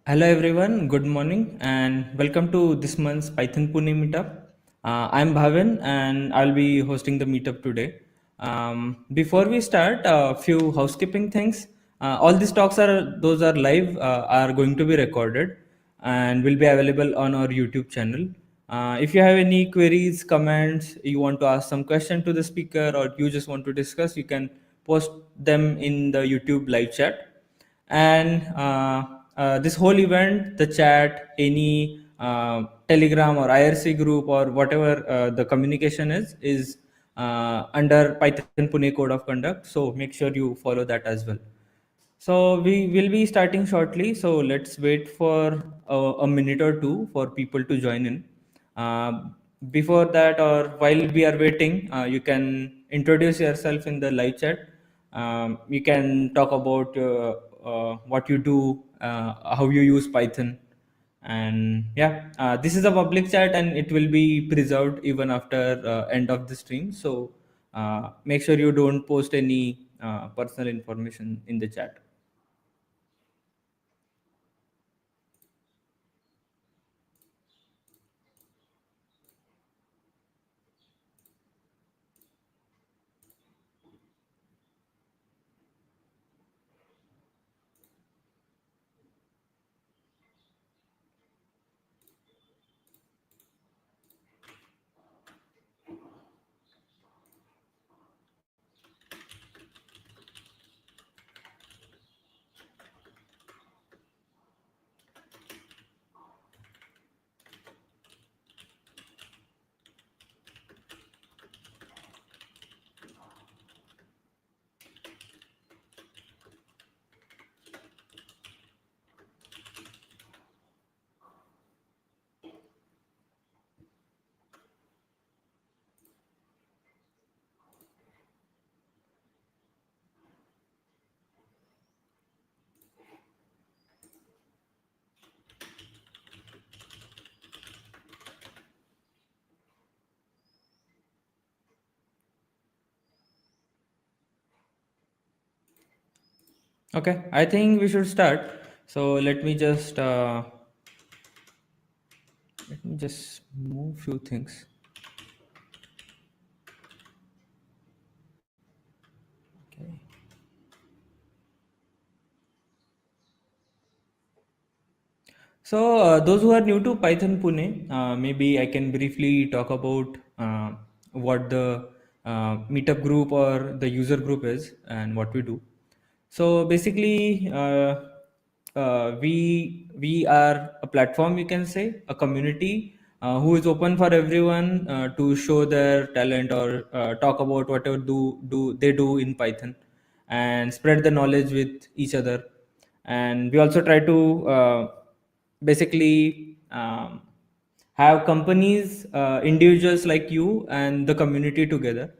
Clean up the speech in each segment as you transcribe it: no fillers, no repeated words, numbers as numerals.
Hello everyone, good morning and welcome to this month's PythonPune meetup. I'm Bhavin and I'll be hosting the meetup today. Before we start, a few housekeeping things. All these talks are live, are going to be recorded and will be available on our YouTube channel. If you have any queries, comments, you want to ask some question to the speaker or you just want to discuss, you can post them in the YouTube live chat. And this whole event, the chat, any Telegram or IRC group or whatever the communication is under Python Pune Code of Conduct. So make sure you follow that as well. So we will be starting shortly. So let's wait for a minute or two for people to join in. Before that, or while we are waiting, you can introduce yourself in the live chat. You can talk about what you do, how you use Python, and yeah, this is a public chat and it will be preserved even after end of the stream. So make sure you don't post any personal information in the chat. Okay, I think we should start. So let me just move few things. Okay. So those who are new to Python Pune, maybe I can briefly talk about what the meetup group or the user group is and what we do. So basically, we are a platform, you can say, a community who is open for everyone to show their talent or talk about whatever do they do in Python and spread the knowledge with each other. And we also try to basically have companies, individuals like you and the community together.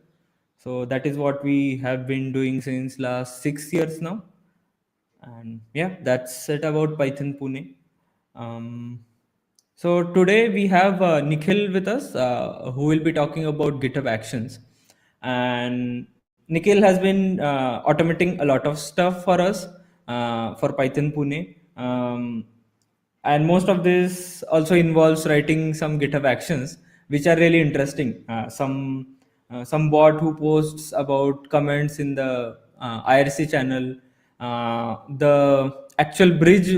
So that is what we have been doing since last 6 years now. And yeah, that's it about Python Pune. Um, so today we have Nikhil with us, who will be talking about GitHub Actions. And Nikhil has been automating a lot of stuff for us for Python Pune. And most of this also involves writing some GitHub actions, which are really interesting. Some bot who posts about comments in the IRC channel, the actual bridge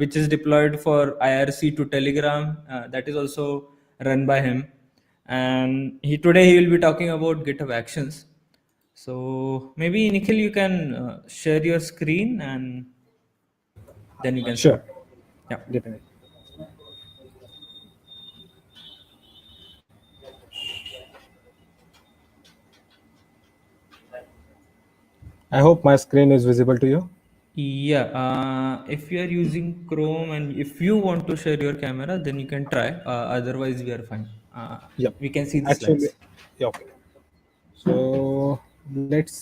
which is deployed for IRC to Telegram, that is also run by him. And today he will be talking about GitHub Actions. So maybe Nikhil, you can share your screen and then you can Sure, start. Yeah. definitely. I hope my screen is visible to you. Yeah, if you are using Chrome and if you want to share your camera, then you can try. Otherwise, we are fine. Yep. We can see the Actually, slides. yeah, okay. So let's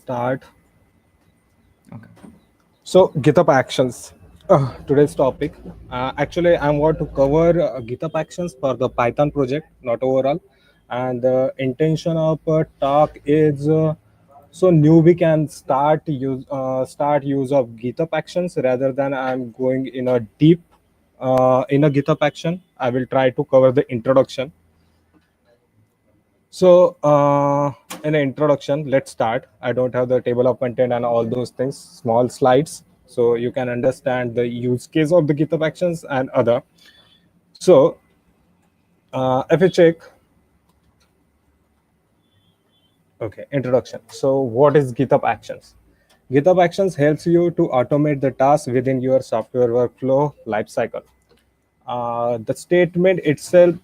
start. Okay. So GitHub Actions. Today's topic. Actually, I want to cover GitHub Actions for the Python project, not overall. And the intention of talk is so newbie can start use of GitHub Actions. Rather than I'm going in a deep in a GitHub action, I will try to cover the introduction. So in the introduction, let's start. I don't have the table of content and all those things, small slides, so you can understand the use case of the GitHub Actions and other. So if you check, okay, introduction. So what is GitHub Actions? GitHub Actions helps you to automate the tasks within your software workflow lifecycle. The statement itself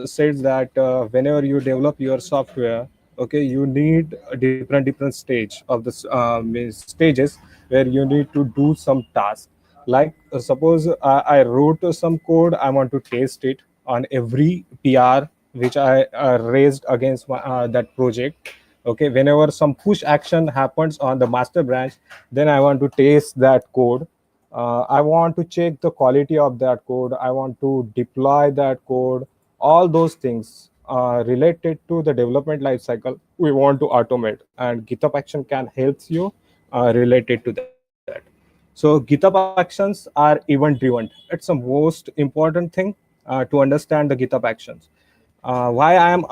says that whenever you develop your software, okay, you need a different stage of the means stages where you need to do some task. Like suppose I wrote some code, I want to test it on every PR which I raised against that project. Okay, whenever some push action happens on the master branch, then I want to test that code. I want to check the quality of that code. I want to deploy that code. All those things related to the development lifecycle, we want to automate, and GitHub Action can help you related to that. So GitHub Actions are event driven. It's the most important thing to understand the GitHub Actions. Why I am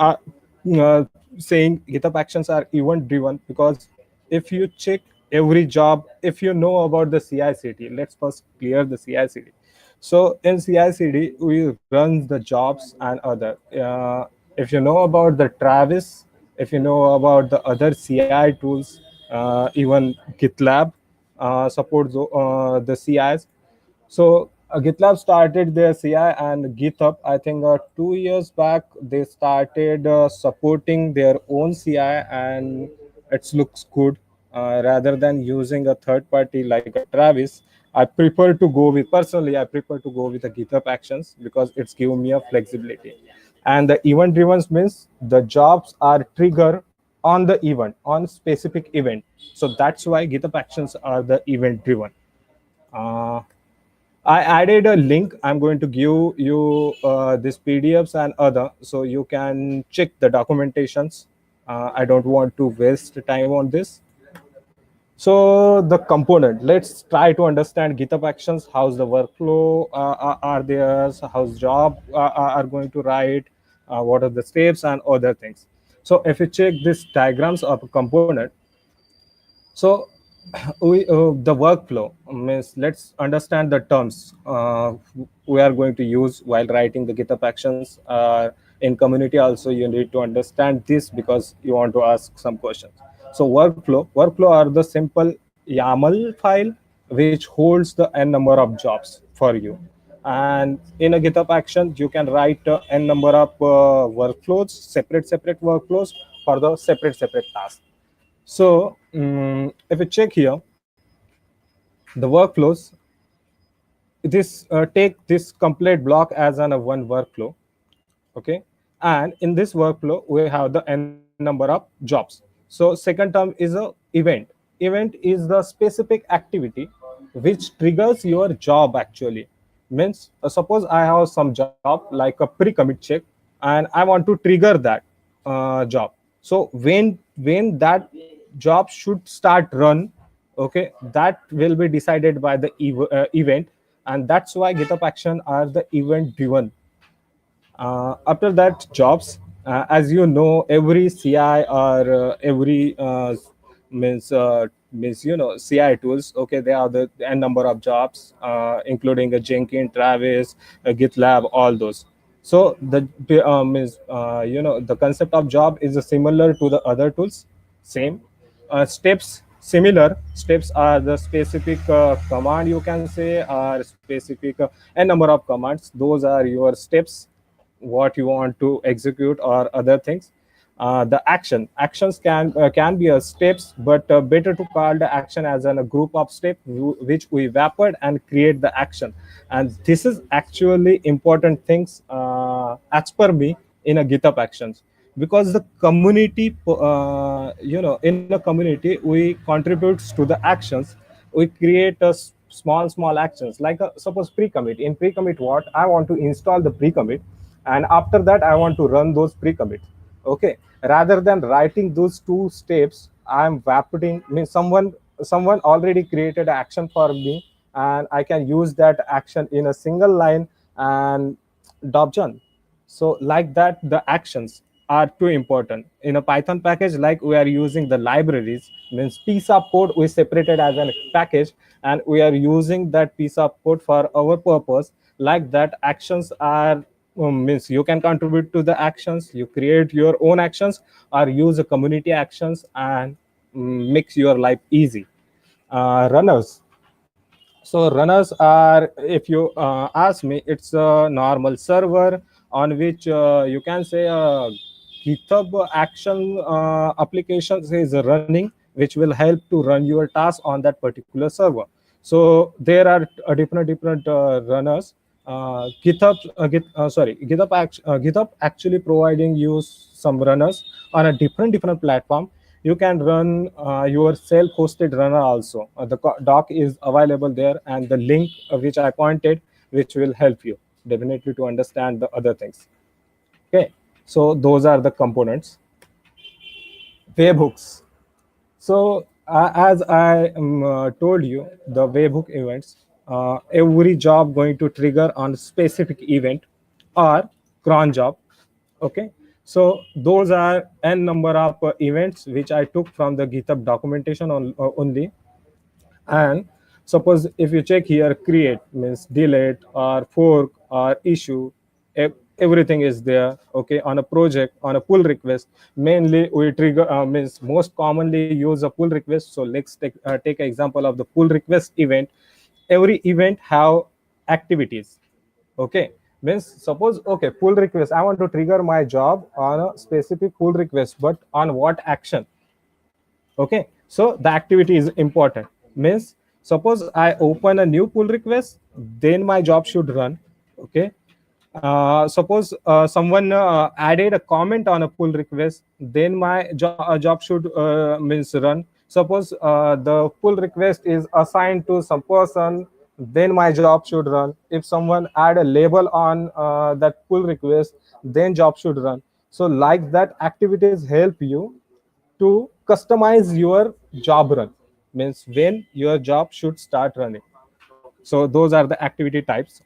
saying GitHub Actions are event driven, because if you check every job, if you know about the CI/CD, let's first clear the CI/CD. So in CI/CD, we run the jobs and other. If you know about the Travis, if you know about the other CI tools, even GitLab supports the CIs. So GitLab started their CI, and GitHub, I think 2 years back, they started supporting their own CI, and it looks good. Rather than using a third party like a Travis, I prefer to go with personally. I prefer to go with the GitHub Actions because it's given me a flexibility. And the event driven means the jobs are triggered on the event, on specific event. So that's why GitHub Actions are the event driven. Uh, I added a link. I'm going to give you this PDFs and other, so you can check the documentations. I don't want to waste time on this. So the component, let's try to understand GitHub Actions. How's the workflow are there? So how's job are going to write? What are the steps and other things? So if you check these diagrams of a component, so we the workflow means, let's understand the terms we are going to use while writing the GitHub Actions. In community also, you need to understand this because you want to ask some questions. So workflow are the simple YAML file which holds the n number of jobs for you. And in a GitHub action, you can write n number of workflows, separate workflows for the separate tasks. So if you check here, the workflows, this take this complete block as an one workflow. Okay, and in this workflow we have the n number of jobs. So second term is a event is the specific activity which triggers your job actually. Means suppose I have some job like a pre-commit check, and I want to trigger that job. So when that job should start run, okay, that will be decided by the event. And that's why GitHub action are the event driven. After that, jobs. As you know, every CI or every means CI tools. Okay, they are the n number of jobs, including a Jenkins, Travis, GitLab, all those. So the means the concept of job is similar to the other tools. Same steps, similar steps are the specific command, you can say, or specific n number of commands. Those are your steps, what you want to execute or other things. The actions can be a steps, but better to call the action as a group of steps which we wrapped and create the action. And this is actually important things as per me in a GitHub actions, because the community in a community we contributes to the actions. We create a small actions like suppose pre-commit. In pre-commit, what I want to install the pre-commit, and after that I want to run those pre-commits. Okay, rather than writing those two steps, I'm wrapping, means someone already created action for me, and I can use that action in a single line and done. So like that, the actions are too important in a Python package. Like we are using the libraries, means piece of code we separated as a package, and we are using that piece of code for our purpose. Like that, actions are, means you can contribute to the actions, you create your own actions, or use a community actions, and makes your life easy. Runners. So runners are, if you ask me, it's a normal server on which you can say GitHub action applications is running, which will help to run your task on that particular server. So there are different runners. GitHub actually providing you some runners on a different platform. You can run your self-hosted runner also. The doc is available there, and the link which I pointed, which will help you definitely to understand the other things. Okay, so those are the components. Webhooks. So as I told you, the webhook events, every job going to trigger on specific event or cron job. Okay, so those are n number of events which I took from the GitHub documentation only. And suppose if you check here, create means delete or fork or issue, everything is there. Okay, on a project, on a pull request, mainly we trigger, means most commonly use a pull request. So let's take an example of the pull request event. Every event have activities. Okay, means suppose, okay, pull request, I want to trigger my job on a specific pull request, but on what action? Okay, so the activity is important. Means suppose I open a new pull request, then my job should run. Okay, suppose someone added a comment on a pull request, then my job should means run. Suppose the pull request is assigned to some person, then my job should run. If someone add a label on that pull request, then job should run. So like that, activities help you to customize your job run, means when your job should start running. So those are the activity types.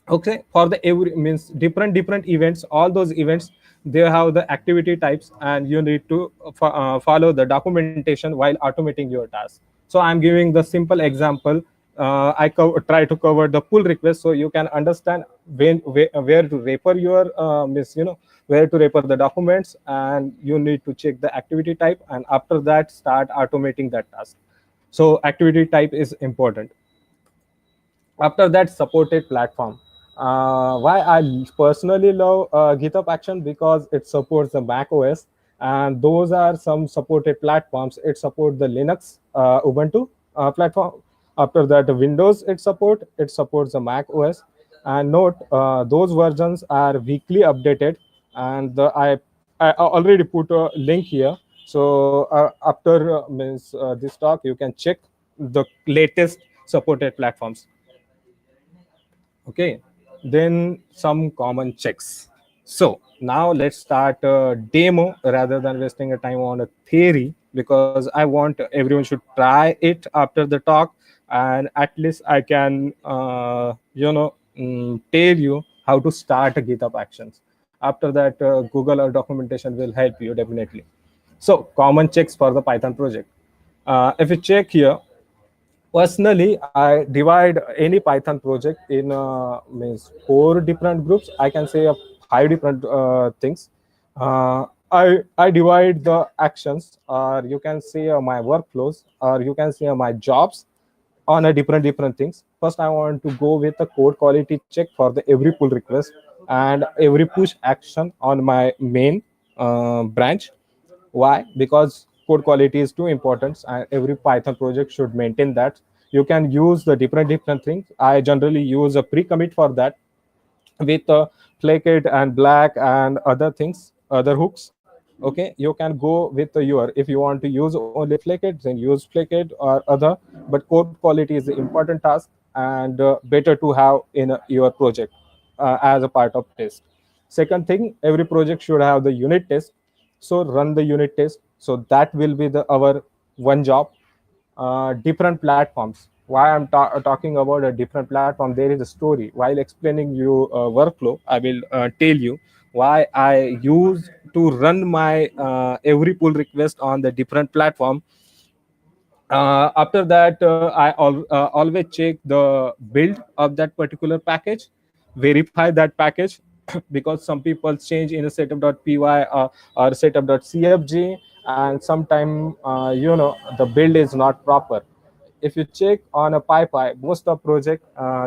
Okay, for the every, means different events, all those events, they have the activity types, and you need to follow the documentation while automating your task. So I'm giving the simple example. Try to cover the pull request so you can understand where to refer your means, where to refer the documents, and you need to check the activity type, and after that start automating that task. So activity type is important. After that, supported platform. Why I personally love GitHub Action, because it supports the Mac OS, and those are some supported platforms. It supports the Linux Ubuntu platform. After that, the Windows it supports the Mac OS. And note, those versions are weekly updated, and I already put a link here. So after this talk, you can check the latest supported platforms. Okay, then some common checks. So now let's start a demo rather than wasting a time on a theory, because I want everyone should try it after the talk, and at least I can tell you how to start a GitHub actions. After that, Google or documentation will help you definitely. So common checks for the Python project. If you check here, personally, I divide any Python project in means 4 different groups. I can say 5 different things. I divide the actions, or you can say my workflows, or you can say my jobs on a different things. First, I want to go with a code quality check for the every pull request and every push action on my main branch. Why? Because code quality is too important, and every Python project should maintain that. You can use the different things. I generally use a pre-commit for that, with flaked and black and other things, other hooks. Okay, you can go with your, if you want to use only flaked, then use flaked or other, but code quality is the important task, and better to have in your project as a part of test. Second thing, every project should have the unit test. So run the unit test. So that will be the our one job. Different platforms. Why I'm talking about a different platform, there is a story. While explaining you workflow, I will tell you why I use to run my every pull request on the different platform. After that, always check the build of that particular package, verify that package because some people change in a setup.py or setup.cfg, and sometime the build is not proper. If you check on a PyPy, most of project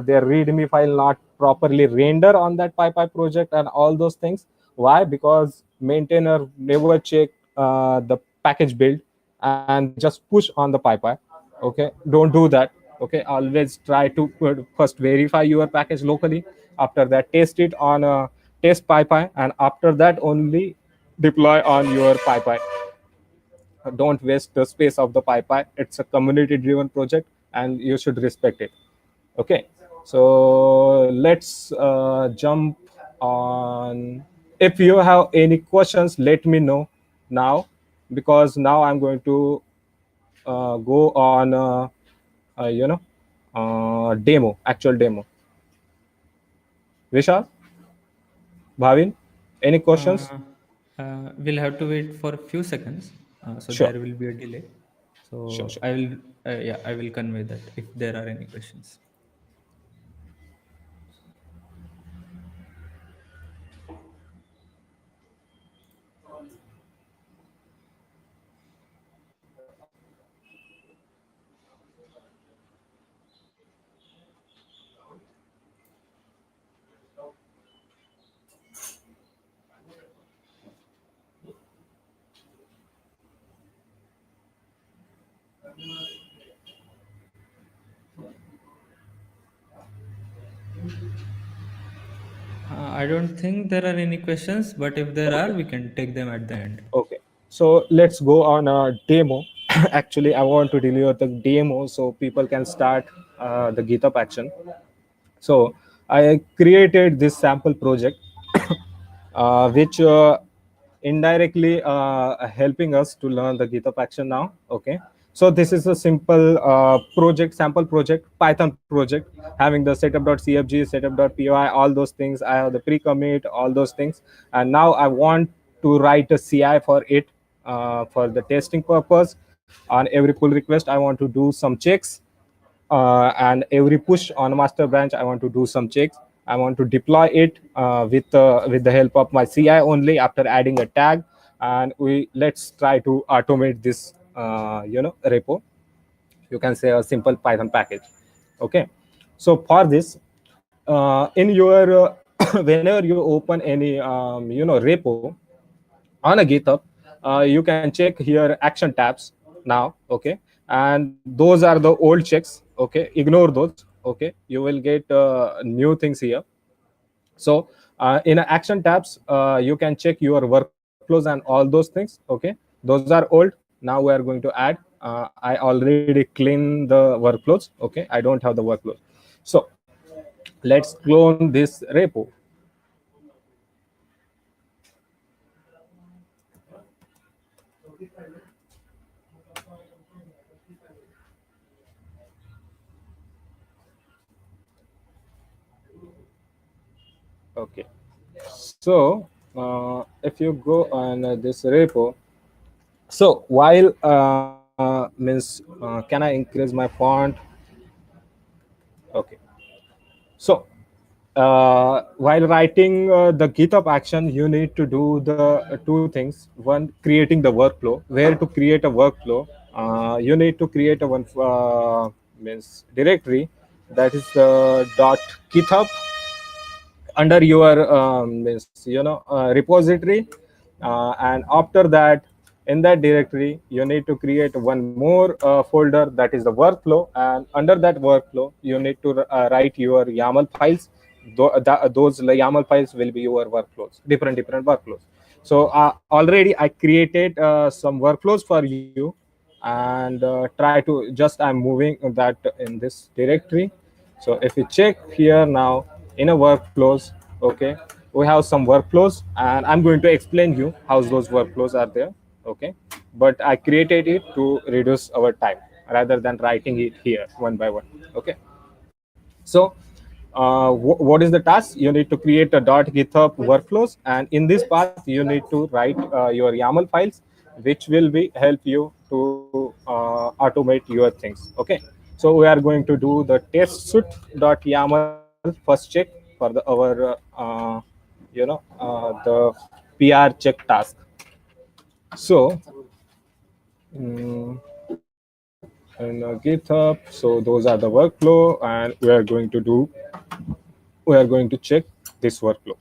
their README file not properly render on that PyPy project and all those things. Why? Because maintainer never check the package build and they just push on the PyPy. Okay, don't do that. Okay, always try to first verify your package locally. After that, test it on a test PyPy, and after that only deploy on your PyPy. Don't waste the space of the PyPy. It's a community driven project and you should respect it. Okay, so let's jump on. If you have any questions, let me know now, because now I'm going to go on demo, actual demo. Vishal, Bhavin, any questions? Uh, we'll have to wait for a few seconds, so Sure, there will be a delay. sure, So sure. yeah, I will convey that if there are any questions. I don't think there are any questions, but if there are, Okay. we can take them at the end. Okay, so let's go on a demo. Actually, I want to deliver the demo so people can start the GitHub action. So I created this sample project, which indirectly helping us to learn the GitHub action now. Okay, so this is a simple project, sample project, Python project, having the setup.cfg, setup.py, all those things. I have the pre-commit, all those things, and now I want to write a CI for it for the testing purpose. On every pull request, I want to do some checks, and every push on a master branch I want to do some checks. I want to deploy it with the help of my CI only after adding a tag. And we let's try to automate this repo. You can say a simple Python package. Okay, so for this, in your whenever you open any repo on a GitHub, you can check here action tabs now. Okay, and those are the old checks. Okay, ignore those. Okay, you will get new things here. So in action tabs, you can check your workflows and all those things. Okay, those are old. Now we are going to add. I already clean the workflows. Okay, I don't have the workflows. So let's clone this repo. Okay, so if you go on this repo, so while means can I increase my font? Okay, so while writing the GitHub action, you need to do the two things. One, creating the workflow. Where to create a workflow? You need to create a one means directory, that is dot GitHub under your means repository. And after that, in that directory you need to create one more folder, that is the workflow. And under that workflow you need to write your YAML files. Those YAML files will be your workflows, different workflows. So already I created some workflows for you, and try to just I'm moving that in this directory. So if you check here now in a workflows, okay, we have some workflows, and I'm going to explain you how those workflows are there. Okay, but I created it to reduce our time rather than writing it here one by one. Okay. So what is the task? You need to create a .github workflows, and in this path you need to write your YAML files, which will be help you to automate your things. Okay. So we are going to do the test suite.yaml first check for the our the PR check task. So in GitHub, so those are the workflow, and we are going to check this workflow.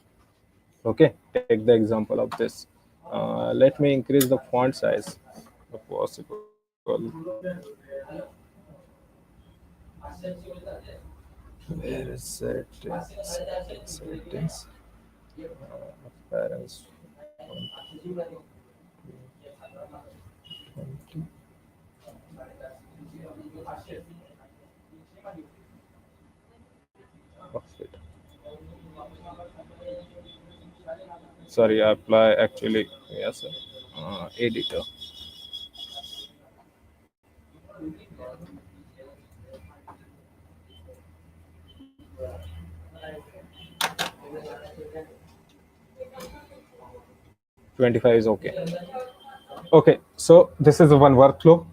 Okay, take the example of this. Let me increase the font size if possible. Where is settings? Parents font 20. Oh, shit. Sorry, I apply actually. Yes, sir. Editor. 25 is okay. Okay, so this is one workflow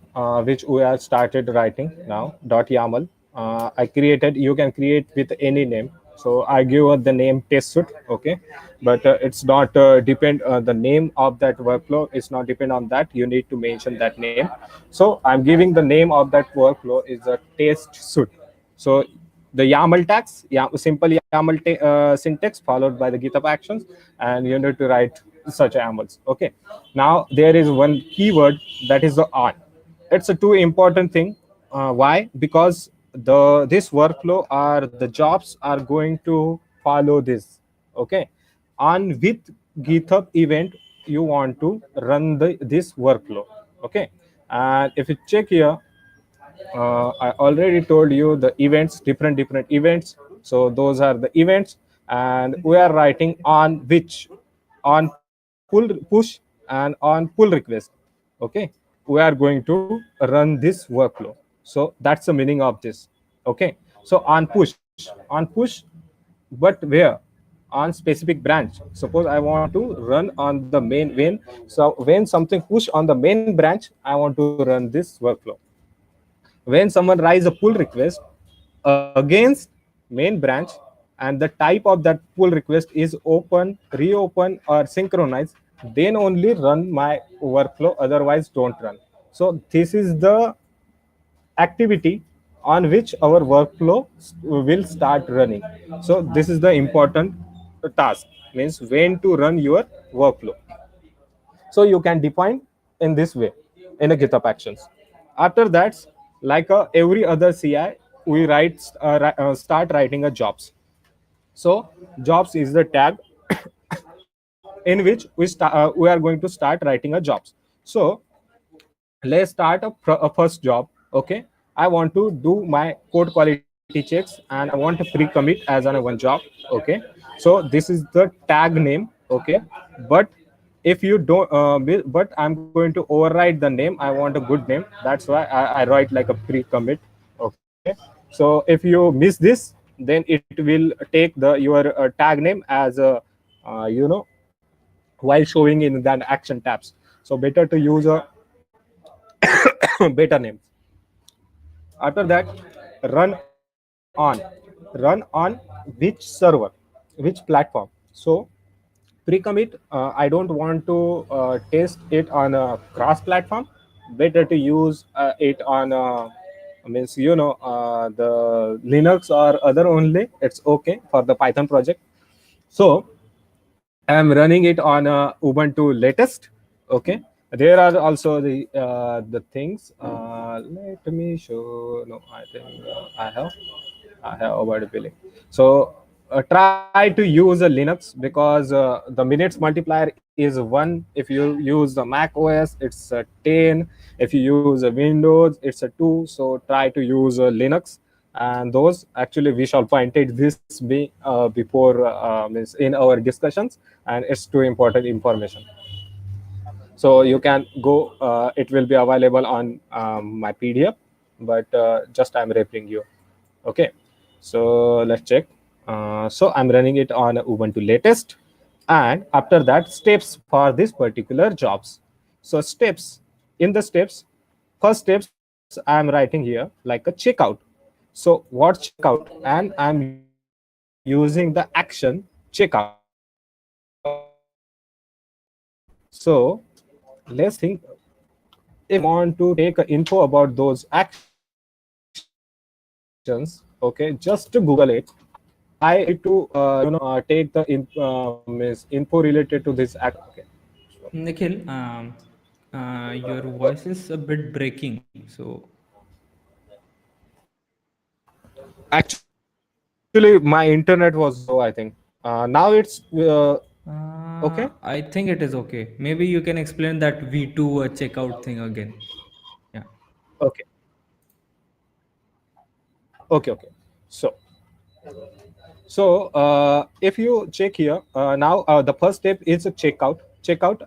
which we have started writing now. .yaml. I created. You can create with any name. So I give the name test suite. Okay, but it's not depend. The name of that workflow is not depend on that. You need to mention that name. So I'm giving the name of that workflow is a test suite. So the YAML tags, simple YAML syntax followed by the GitHub actions, and you need to write such YAMLs. Okay. Now there is one keyword that is the on. It's a too important thing. Why? Because this workflow or the jobs are going to follow this. Okay. On with GitHub event, you want to run this workflow. Okay. And if you check here, I already told you the events, different events. So those are the events, and we are writing on which, on push and on pull request. Okay, we are going to run this workflow. So that's the meaning of this. Okay, so on push, but where? On specific branch. Suppose I want to run on the main when. So when something push on the main branch, I want to run this workflow. When someone writes a pull request against main branch, and the type of that pull request is open, reopen, or synchronize, then only run my workflow, otherwise don't run. So this is the activity on which our workflow will start running. So this is the important task, means when to run your workflow. So you can define in this way in a GitHub actions. After that, like every other CI, we start writing a jobs. So jobs is the tag in which we are going to start writing a jobs. So let's start a first job. Okay, I want to do my code quality checks, and I want to pre-commit as on a one job. Okay, so this is the tag name. Okay, but if you don't but I'm going to override the name. I want a good name, that's why I write like a pre-commit. Okay, so if you miss this, then it will take the your tag name as a while showing in that action tabs. So better to use a better name. After that, run on which server, which platform. So pre-commit, I don't want to test it on a cross platform. Better to use it on means the Linux or other only, it's okay for the Python project. So I'm running it on Ubuntu latest. Okay, there are also the things. Let me show. No, I think I have about billing. So try to use a Linux, because the minutes multiplier is 1. If you use the Mac OS, it's a 10. If you use a Windows, it's a 2. So try to use Linux. And those actually we shall point it this be before means in our discussions, and it's too important information. So you can go, it will be available on my PDF, but just I'm referring you. Okay, so let's check. So I'm running it on Ubuntu latest, and after that, steps for this particular jobs. So steps, in the steps, first steps I'm writing here like a checkout. So what checkout, and I'm using the action checkout. Okay, so let's think, if I want to take info about those actions, okay, just to Google it. I need to take the means info related to this okay. Nikhil, your voice is a bit breaking. So, Actually, my internet was slow, I think. Now it's okay. I think it is okay. Maybe you can explain that V2 checkout thing again. Yeah. Okay, okay. So if you check here, now the first step is a checkout.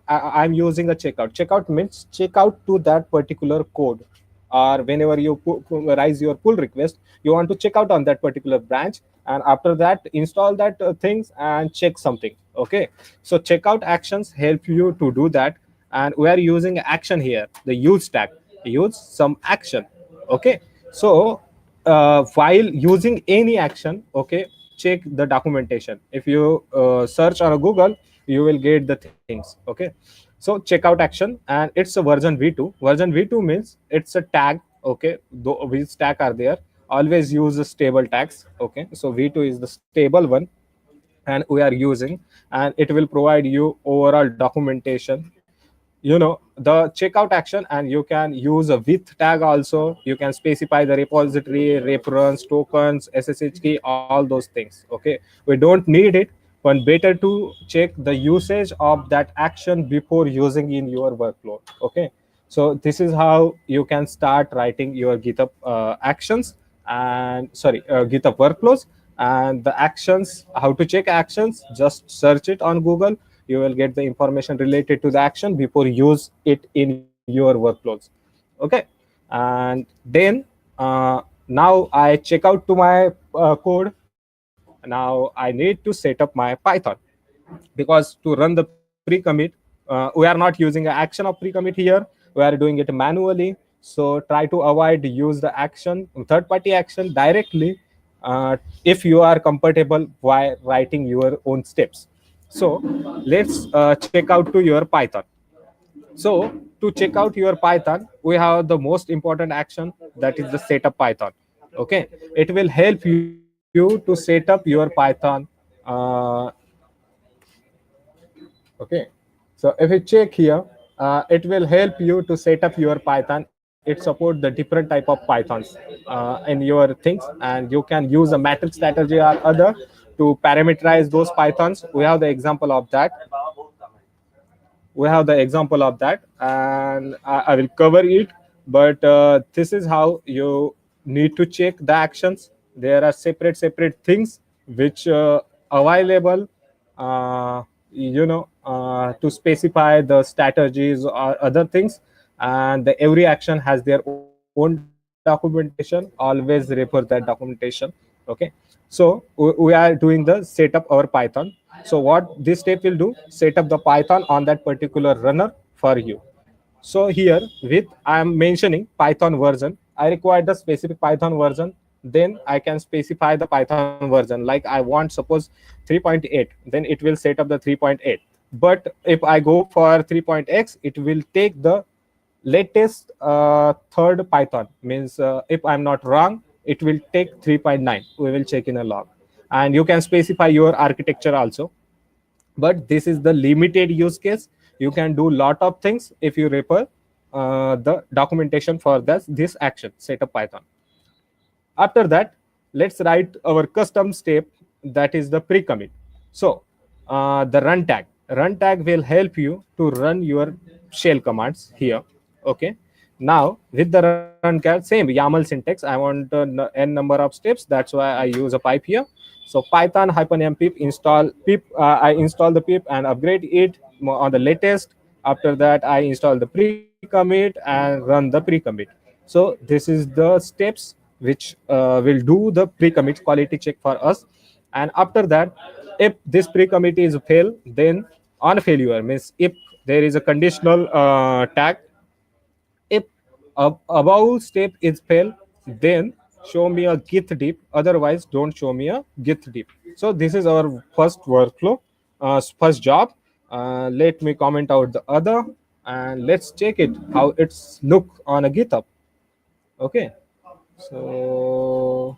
I'm using a checkout. Checkout means checkout to that particular code, or whenever you raise your pull request, you want to check out on that particular branch, and after that install that things and check something. Okay, so checkout actions help you to do that, and we are using action here, the use tag, use some action. Okay, so while using any action, okay, check the documentation. If you search on a Google, you will get the things. Okay, so checkout action, and it's a version v2. Version v2 means it's a tag. Okay, which tag are there, always use the stable tags. Okay, so v2 is the stable one, and we are using, and it will provide you overall documentation, the checkout action. And you can use a with tag also. You can specify the repository, reference, tokens, ssh key, all those things. Okay, we don't need it, but better to check the usage of that action before using in your workflow. Okay, so this is how you can start writing your GitHub actions, and sorry, GitHub workflows. And the actions, how to check actions, just search it on Google. You will get the information related to the action before use it in your workflows. Okay, and then now I check out to my code. Now I need to set up my Python, because to run the pre-commit, we are not using an action of pre-commit here. We are doing it manually. So try to avoid use the action, third party action directly, if you are comfortable while writing your own steps. So let's check out to your Python. So to check out your Python, we have the most important action, that is the setup Python. Okay, it will help you to set up your Python. Okay, so if you check here, it will help you to set up your Python. It supports the different type of Pythons in your things, and you can use a matrix strategy or other to parameterize those Pythons. We have the example of that. And I will cover it. But this is how you need to check the actions. There are separate things which available, to specify the strategies or other things. And every action has their own documentation. Always refer that documentation. Okay, so we are doing the setup our Python. So what this step will do, set up the Python on that particular runner for you. So here with I am mentioning Python version, I require the specific Python version. Then I can specify the Python version. Like I want suppose 3.8, then it will set up the 3.8. But if I go for 3.x, it will take the latest third Python. Means if I'm not wrong, it will take 3.9. We will check in a log. And you can specify your architecture also, but this is the limited use case. You can do lot of things if you refer the documentation for this action setup Python. After that, let's write our custom step, that is the pre-commit. So the run tag will help you to run your shell commands here. Okay, now with the run tag, same YAML syntax. I want n number of steps, that's why I use a pipe here. So python -m pip install pip, I install the pip and upgrade it on the latest. After that, I install the pre-commit and run the pre-commit. So this is the steps which will do the pre-commit quality check for us. And after that, if this pre-commit is fail, then on failure means if there is a conditional tag, if above step is fail, then show me a git dip, otherwise don't show me a git dip. So this is our first workflow, first job. Let me comment out the other, and let's check it how it's look on a github. Okay, so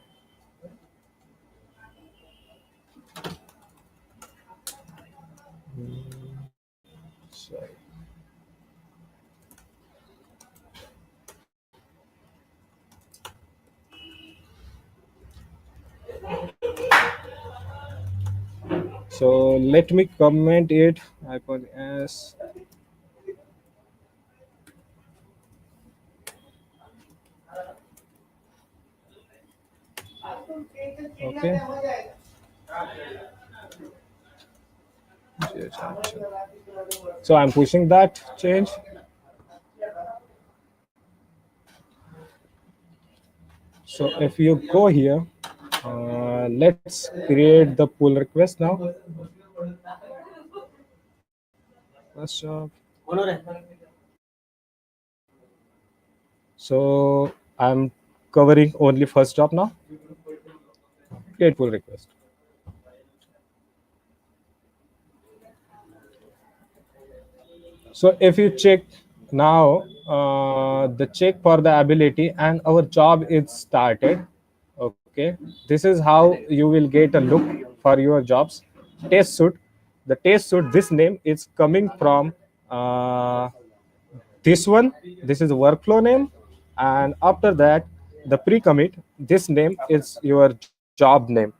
sorry. So let me comment it. I put as okay. So I'm pushing that change. So if you go here, let's create the pull request now. First job. So I'm covering only first job now. Create pull request. So if you check now, the check for the ability and our job is started. Okay, this is how you will get a look for your jobs. Test suite. The test suite. This name is coming from this one. This is a workflow name, and after that, the pre-commit. This name is your job name.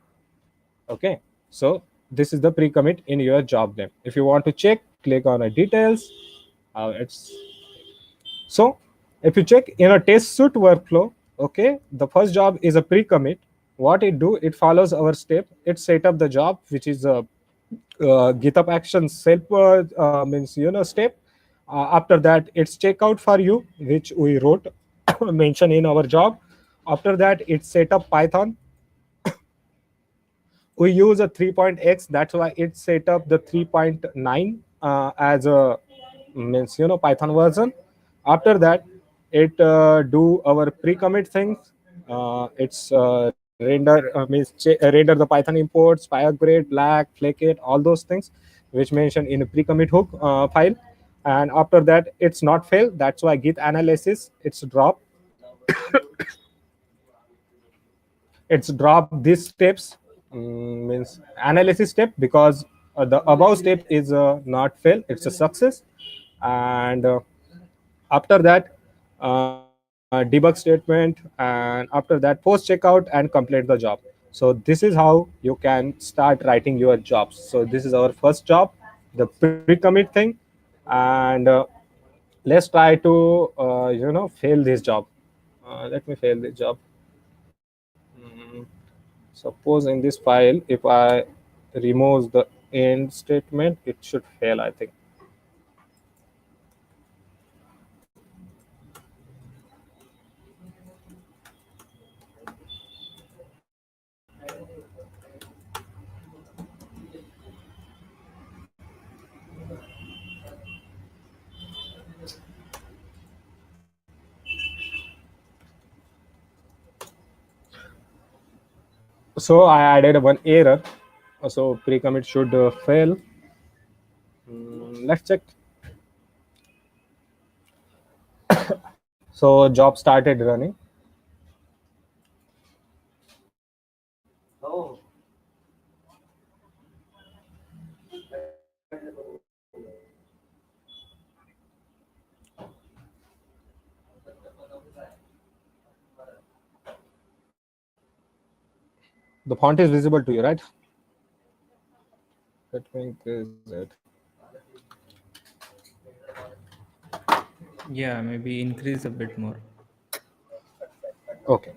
Okay, so this is the pre-commit in your job name. If you want to check, click on a details. It's so if you check in a test suite workflow, okay, the first job is a pre-commit. What it do, it follows our step. It set up the job, which is a GitHub Actions self means step. After that, it's checkout for you, which we wrote mention in our job. After that, it's set up Python. We use a 3.x, that's why it set up the 3.9 as a means Python version. After that, it do our pre-commit things. It's render the Python imports, firegrade, black, flake it, all those things which mentioned in a pre-commit hook file. And after that, it's not fail, that's why git analysis it's drop. It's drop these steps, means analysis step, because the above step is not fail, it's a success. And after that, debug statement, and after that post checkout and complete the job. So this is how you can start writing your jobs. So this is our first job, the pre-commit thing. And let's try to fail this job. Let me fail this job. Suppose in this file, if I remove the end statement, it should fail, I think. So I added one error. So pre-commit should fail. Let's check. So job started running. The font is visible to you, right? Let me increase it. Yeah, maybe increase a bit more. Okay.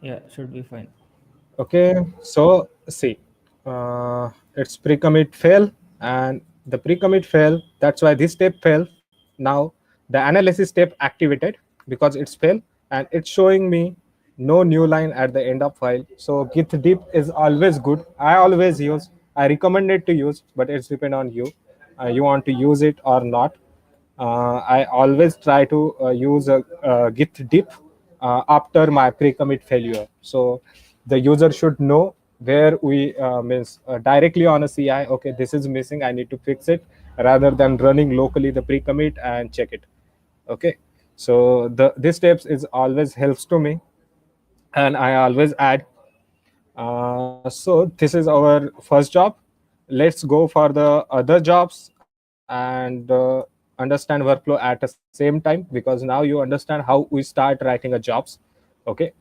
Yeah, should be fine. Okay. So see, it's pre-commit fail, and the pre-commit failed. That's why this step failed. Now the analysis step activated because it's failed, and it's showing me no new line at the end of file. So git dip is always good. I always use. I recommend it to use, but it's depend on you. You want to use it or not. I always try to use a git dip after my pre-commit failure. So the user should know where we means directly on a CI. Okay, this is missing. I need to fix it, rather than running locally the pre-commit and check it. Okay, so the this steps is always helps to me, and I always add. So this is our first job. Let's go for the other jobs and understand workflow at the same time, because now you understand how we start writing a jobs. Okay,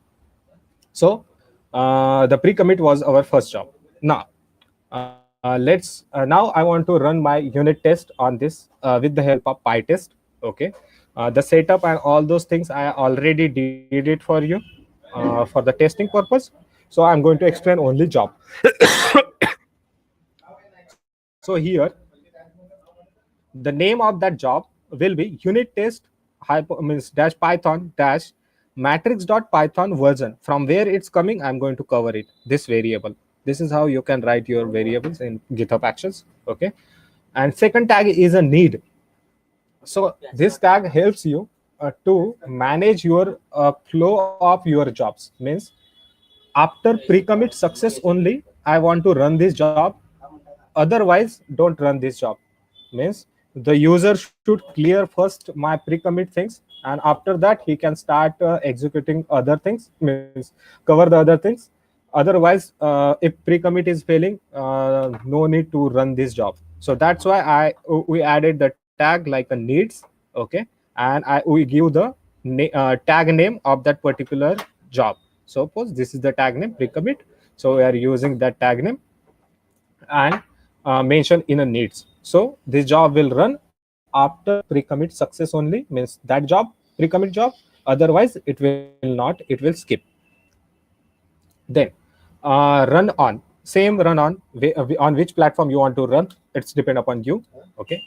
so the pre-commit was our first job. Now now I want to run my unit test on this with the help of PyTest. Okay, the setup and all those things I already did it for you for the testing purpose. So I'm going to explain only job. So here the name of that job will be unit test means dash python dash matrix.python version. From where it's coming, I'm going to cover it, this variable. This is how you can write your variables in GitHub Actions. Okay, and second tag is a need. So this tag helps you to manage your flow of your jobs. Means after pre-commit success only I want to run this job, otherwise don't run this job. Means the user should clear first my pre-commit things, and after that he can start executing other things, means cover the other things. Otherwise if pre-commit is failing, no need to run this job. So that's why we added the tag like a needs. Okay, and we give the tag name of that particular job. Suppose this is the tag name pre-commit, so we are using that tag name and mention in a needs. So this job will run after pre-commit success only, means that job, pre-commit job. Otherwise it will not, it will skip. Then run on, same run on which platform you want to run, it's depend upon you. Okay,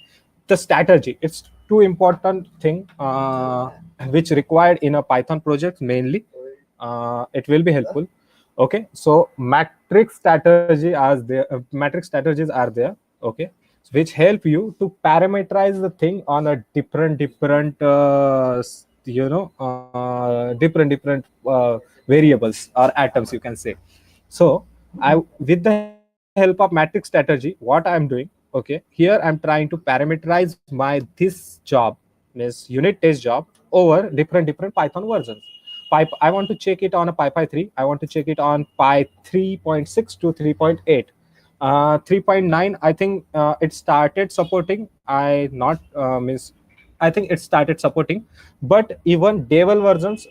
the strategy, it's too important thing which required in a Python project mainly. It will be helpful. Okay, so matrix strategies are there. Okay, which help you to parameterize the thing on a different different variables or atoms, you can say. So I, with the help of matrix strategy, what I'm doing, okay, here I'm trying to parameterize my this job, means unit test job, over different Python versions. I want to check it on a PyPy 3. I want to check it on Py 3.6 to 3.8. 3.9, I think it started supporting. I think it started supporting, but even Devel versions,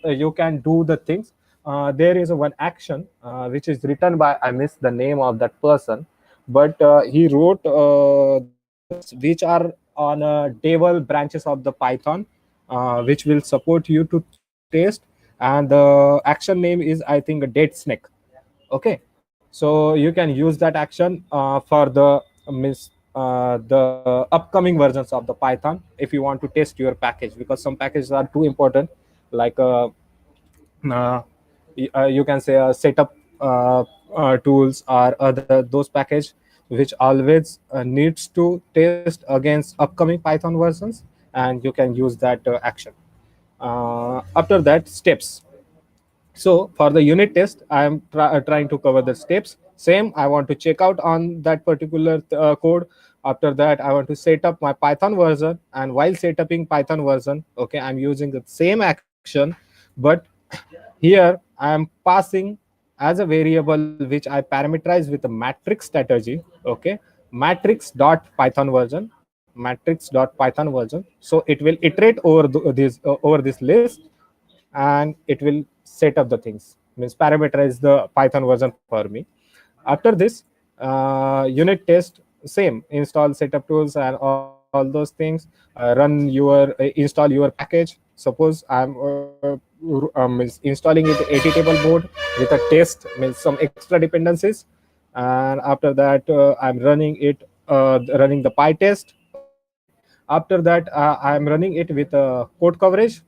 you can do the things. There is one action which is written by, I miss the name of that person, but he wrote the things which are on Devel branches of the Python, which will support you to test. And the action name is, I think, a dead snake. Okay, so you can use that action for the the upcoming versions of the Python if you want to test your package, because some packages are too important, like you can say setup tools or other those package which always needs to test against upcoming Python versions, and you can use that action. After that, steps. So for the unit test, I am trying to cover the steps. Same, I want to check out on that particular code. After that, I want to set up my Python version, and while setuping Python version, okay, I'm using the same action, but here I am passing as a variable which I parameterize with a matrix strategy. Okay, matrix.python version. So it will iterate over over this list, and it will set up the things, means parameterize the Python version for me. After this, unit test, same, install setup tools and all those things. Install your package. Suppose I'm means installing it at table mode with a test, means some extra dependencies. And after that, I'm running it running the PyTest. Okay, after that, I am running it with code coverage.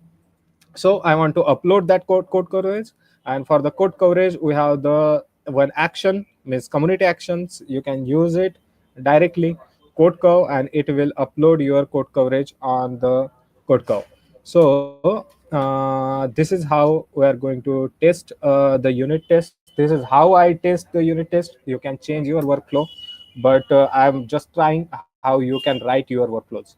So I want to upload that code coverage, and for the code coverage we have the one action, means community actions. You can use it directly, code curve, and it will upload your code coverage on the code curve. So this is how we are going to test the unit test. This is how I test the unit test. You can change your workflow, but I'm just trying how you can write your workflows.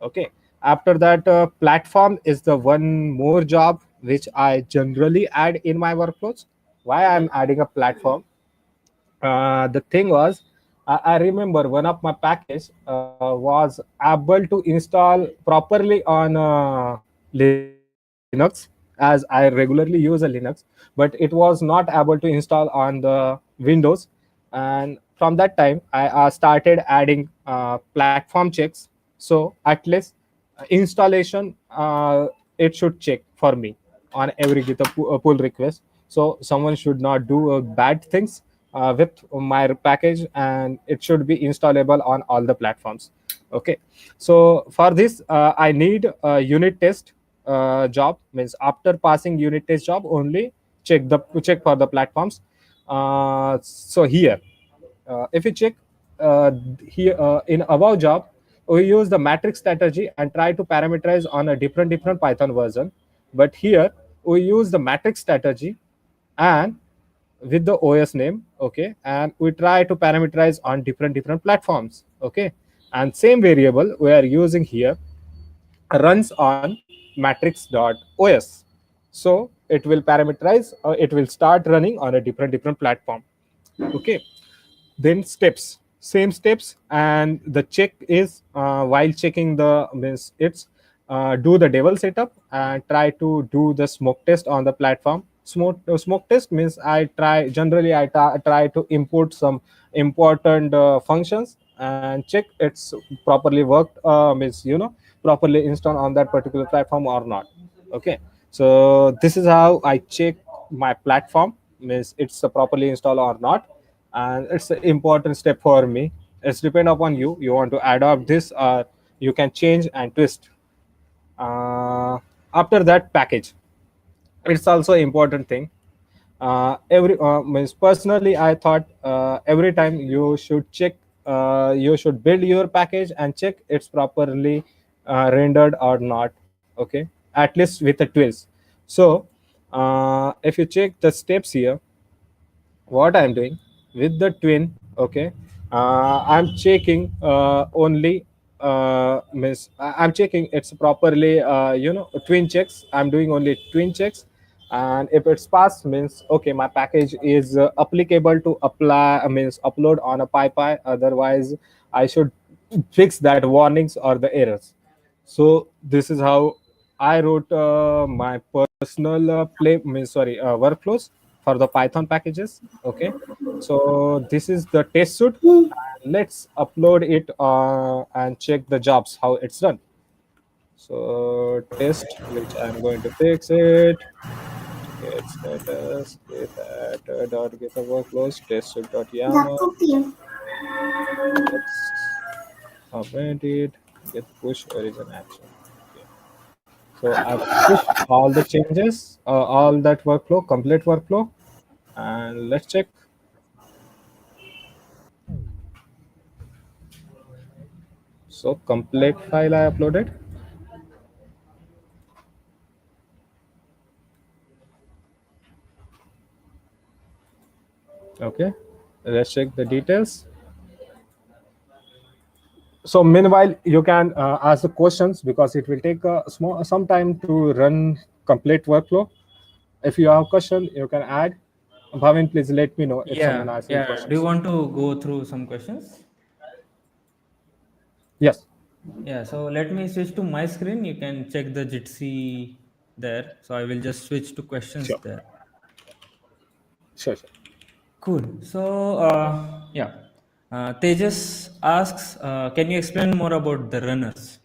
Okay, after that, platform is the one more job which I generally add in my workflows. Why I'm adding a platform? The thing was, I remember one of my package was able to install properly on Linux, as I regularly use a Linux, but it was not able to install on the Windows. And from that time, I started adding platform checks. So at least installation, it should check for me on every GitHub pull request. So someone should not do bad things with my package, and it should be installable on all the platforms. Okay, so for this, I need a unit test job. Means after passing unit test job, only check for the platforms. So here, if you check here in above job, we use the matrix strategy and try to parameterize on a different Python version. But here we use the matrix strategy and with the OS name, okay, and we try to parameterize on different platforms, okay. And same variable we are using here runs on matrix.os. So it will parameterize, it will start running on a different platform, okay. Then steps, same steps, and the check is while checking the, means it's do the devel setup and try to do the smoke test on the platform. Smoke test means I try, generally I try to import some important functions and check it's properly worked, means properly installed on that particular platform or not. Okay, so this is how I check my platform, means it's properly installed or not. And it's an important step for me. It's depend upon you. You want to adopt this, or you can change and twist. After that, package, it's also important thing. Every means personally I thought every time you should check, you should build your package and check it's properly rendered or not, okay, at least with a twist. So if you check the steps here, what I'm doing with the twin, okay, I'm checking only means I'm checking it's properly twin checks. I'm doing only twin checks, and if it's passed, means okay, my package is applicable to apply, means upload on a PyPy. Otherwise I should fix that warnings or the errors. So this is how I wrote my personal means sorry, workflows for the Python packages. Okay, so this is the test suite. Let's upload it and check the jobs how it's done. So test, which I'm going to fix it. Get status, get that dot get the workflows test suite dot YAML. Let's update it. Get push origin action. Okay. So I've pushed all the changes, all that workflow, complete workflow, and let's check. So complete file I uploaded. Okay, let's check the details. So meanwhile, you can ask the questions because it will take some time to run complete workflow. If you have question, you can add. Bhavin, please let me know if someone Yeah, asks any yeah. Do you questions. want to go through some questions? Yes, Yeah, so let me switch to my screen. You can check the Jitsi there. So I will just switch to questions sure, there. sure. Cool. So, yeah. Tejas asks, can you explain more about the runners?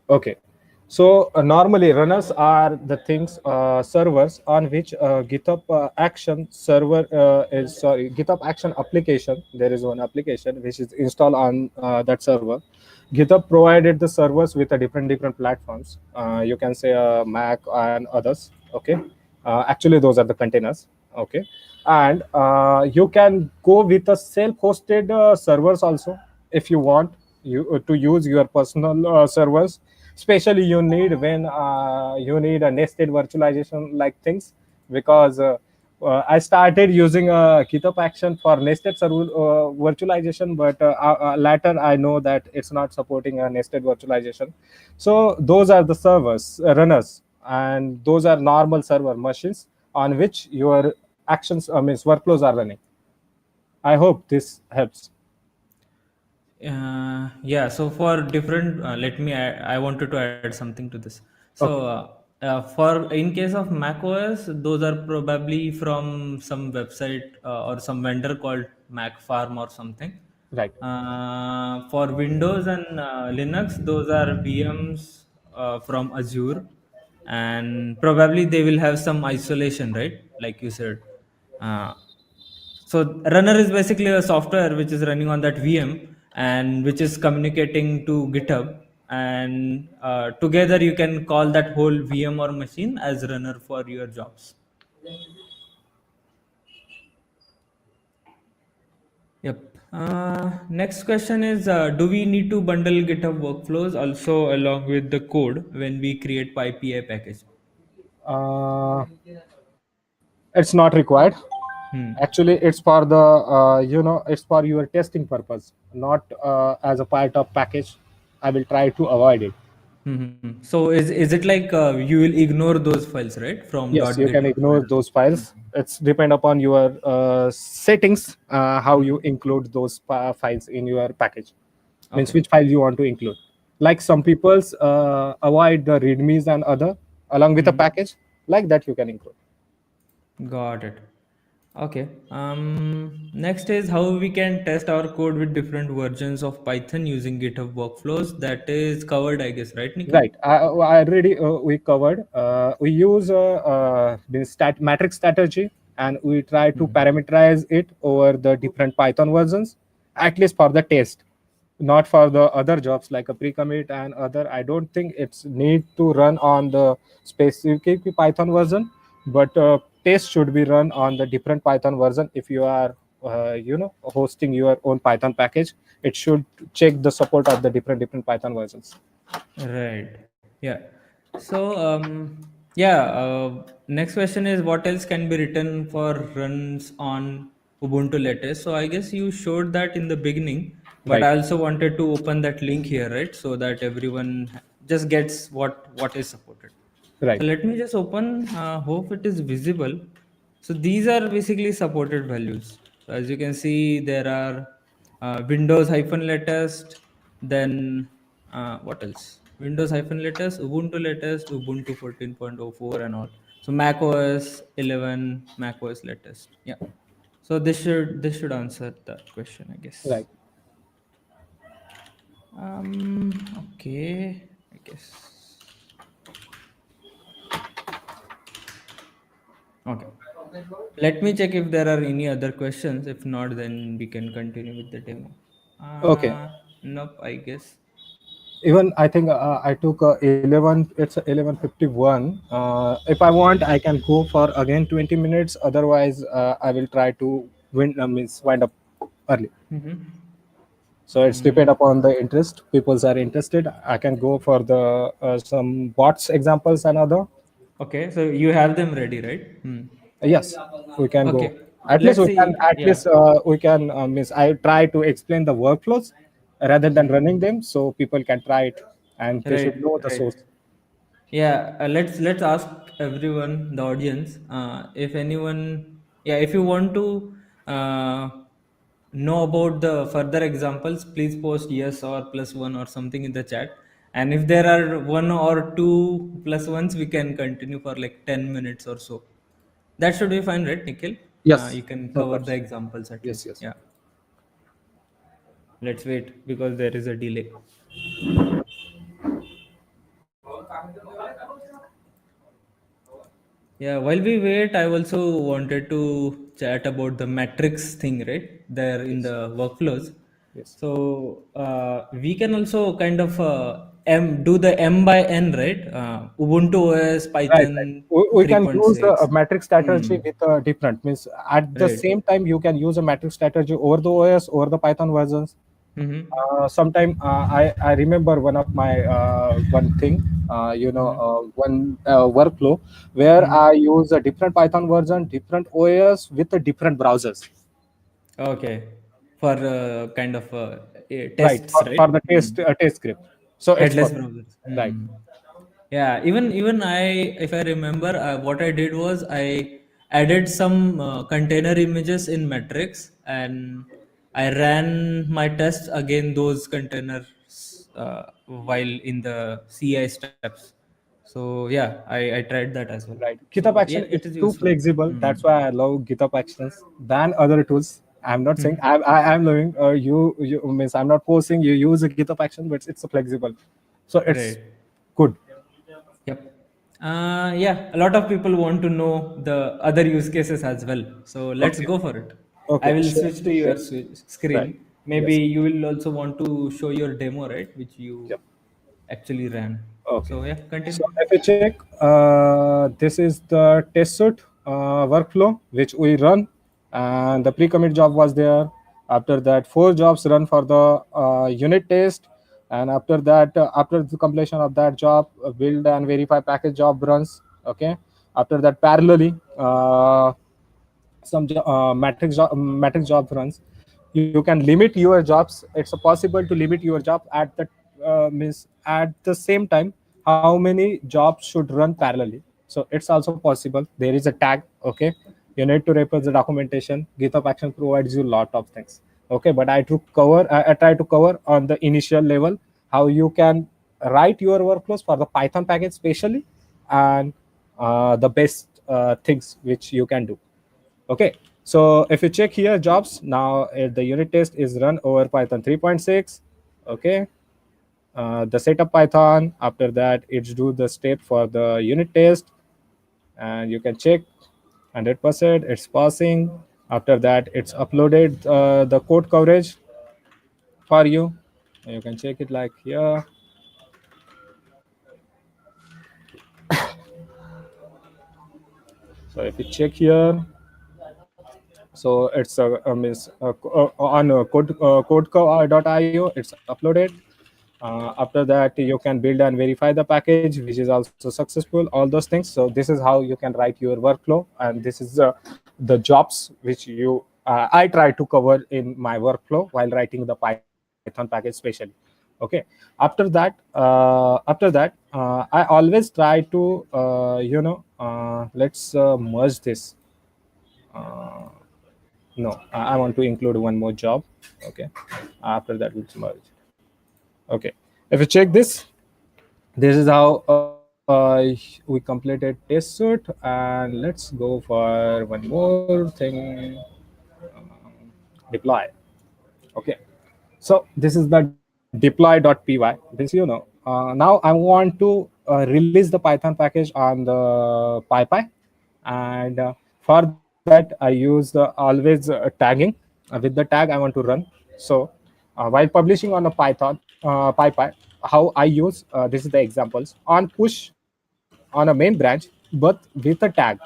Okay. So normally runners are the things servers on which GitHub Action server is sorry GitHub Action application. There is one application which is installed on that server. GitHub provided the servers with a different platforms. You can say Mac and others. Okay, actually those are the containers. Okay, and you can go with a self-hosted servers also if you want you to use your personal servers, especially you need when you need a nested virtualization like things, because I started using GitHub Action for nested server virtualization, but later I know that it's not supporting a nested virtualization. So those are the servers runners, and those are normal server machines on which your actions means workflows are running. I hope this helps. Yeah, so for different, let me add, I wanted to add something to this. So, Okay, for in case of Mac OS, those are probably from some website or some vendor called Mac Farm or something. right. For Windows and Linux, those are VMs from Azure, and probably they will have some isolation, right? Like you said. Uh, so runner is basically a software which is running on that VM and which is communicating to GitHub, and together you can call that whole VM or machine as runner for your jobs. Yep. Next question is, do we need to bundle GitHub workflows also along with the code when we create PyPI package? uh, it's not required. Hmm. Actually it's for the it's for your testing purpose, not as a part of package. I will try to avoid it. So is it like you will ignore those files, right, from Yes, you can .github ignore folder? those files. It's depend upon your settings, how you Hmm. include those files in your package, means Okay. which file you want to include. Like some people's avoid the readmes and other along with a Hmm. package, like that you can include. Got it. Okay. Next is how we can test our code with different versions of Python using GitHub workflows. That is covered, I guess, right, Nikhil? Right. I already we covered. We use the matrix strategy, and we try to Hmm. parameterize it over the different Python versions, at least for the test, not for the other jobs like a pre-commit and other. I don't think it's need to run on the specific Python version, but test should be run on the different Python version. If you are hosting your own Python package, it should check the support of the different Python versions. Right. Yeah. So, yeah. Next question is, what else can be written for runs on Ubuntu latest? So I guess you showed that in the beginning, but Right. I also wanted to open that link here, right, so that everyone just gets what is supported. So Right. let me just open. Hope it is visible. So these are basically supported values. So as you can see, there are Windows hyphen latest, then what else? Windows hyphen latest, Ubuntu latest, Ubuntu 14.04 and all. So Mac OS 11, Mac OS latest. Yeah. So this should answer that question, I guess. Right. Okay, I guess. Okay. Let me check if there are any other questions. If not, then we can continue with the demo. Okay. Nope, I guess. Even I think I took 11. It's 11:51. If I want, I can go for again 20 minutes. Otherwise, I will try to means wind up early. Mm-hmm. So it's depend Mm, upon the interest. People's are interested. I can go for the some bots examples and other. okay, so you have them ready, right? Hmm. Yes, we can go. Okay, At least let's we can. see. At Yeah, least we can. Miss. I try to explain the workflows rather than hmm. running them, so people can try it and they Right, should know the right. source. Yeah, let's ask everyone, the audience, if anyone, yeah, if you want to uh, know about the further examples, please post yes or plus one or something in the chat. And if there are one or two plus ones, we can continue for like 10 minutes or so. That should be fine, right, Nikhil? Yes, You can no cover the problems. examples at Yes, least. yes. Yeah, let's wait because there is a delay. Yeah, while we wait, I also wanted to chat about the metrics thing, right? There in Yes. the workflows. Yes. So we can also kind of do the M by N, right? Ubuntu OS, Right, right. Python We can use a 3.6. metric strategy Hmm. with different means at the Right. same time you can use a metric strategy over the OS or the Python versions. Mm-hmm. Sometime I remember one of my one thing Mm-hmm. one workflow where Mm-hmm. I use a different Python version, different OS with a different browsers. Okay. For kind of Right, tests, right? for the Hmm. test script. So it's Headless possible. browsers. Right, Hmm. Yeah, even I, if I remember, what I did was I added some container images in metrics, and I ran my tests again those containers while in the CI steps. So yeah, I tried that as well. right. GitHub So yeah, Action it is is too useful. flexible. Hmm. That's why I love GitHub Actions than other tools. I'm not saying Hmm. I'm loving you means I'm not forcing you use a GitHub Action, but it's a flexible, so it's Right. good. Yep. Yeah, a lot of people want to know the other use cases as well. So let's Okay, go for it. I okay, will sure, switch to your sure. Right. screen. Maybe Yes. you will also want to show your demo, right? Which you Yep. actually ran. Okay. So yeah, So continue. if you check, this is the test suite workflow which we run, and the pre-commit job was there. After that, 4 jobs run for the unit test, and after that, after the completion of that job, build and verify package job runs. Okay. After that, parallelly, matrix job runs. You can limit your jobs. It's possible to limit your job at the means at the same time how many jobs should run parallelly. So it's also possible. There is a tag. Okay, you need to refer the documentation. GitHub Action provides you a lot of things. Okay, but I try to cover on the initial level how you can write your workflows for the Python package specially, and the best things which you can do. Okay, so if you check here jobs now, the unit test is run over Python 3.6. Okay, the setup Python. After that, it's do the step for the unit test, and you can check 100% it's passing. After that, it's uploaded the code coverage for you. You can check it like here. So if you check here, so it's means on code.io it's uploaded. After that, you can build and verify the package which is also successful, all those things. So this is how you can write your workflow, and this is the jobs which you I try to cover in my workflow while writing the Python package specially. Okay, after that I always try to let's merge this. uh, no, I want to include one more job. Okay, after that we'll merge. Okay, if you check this, this is how we completed test suite, and let's go for one more thing. Deploy. Okay, so this is the deploy.py. This now I want to release the Python package on the PyPy, and for that I use always tagging. With the tag I want to run. So while publishing on a Python PyPy, how I use this is the examples on push on a main branch, but with a tag.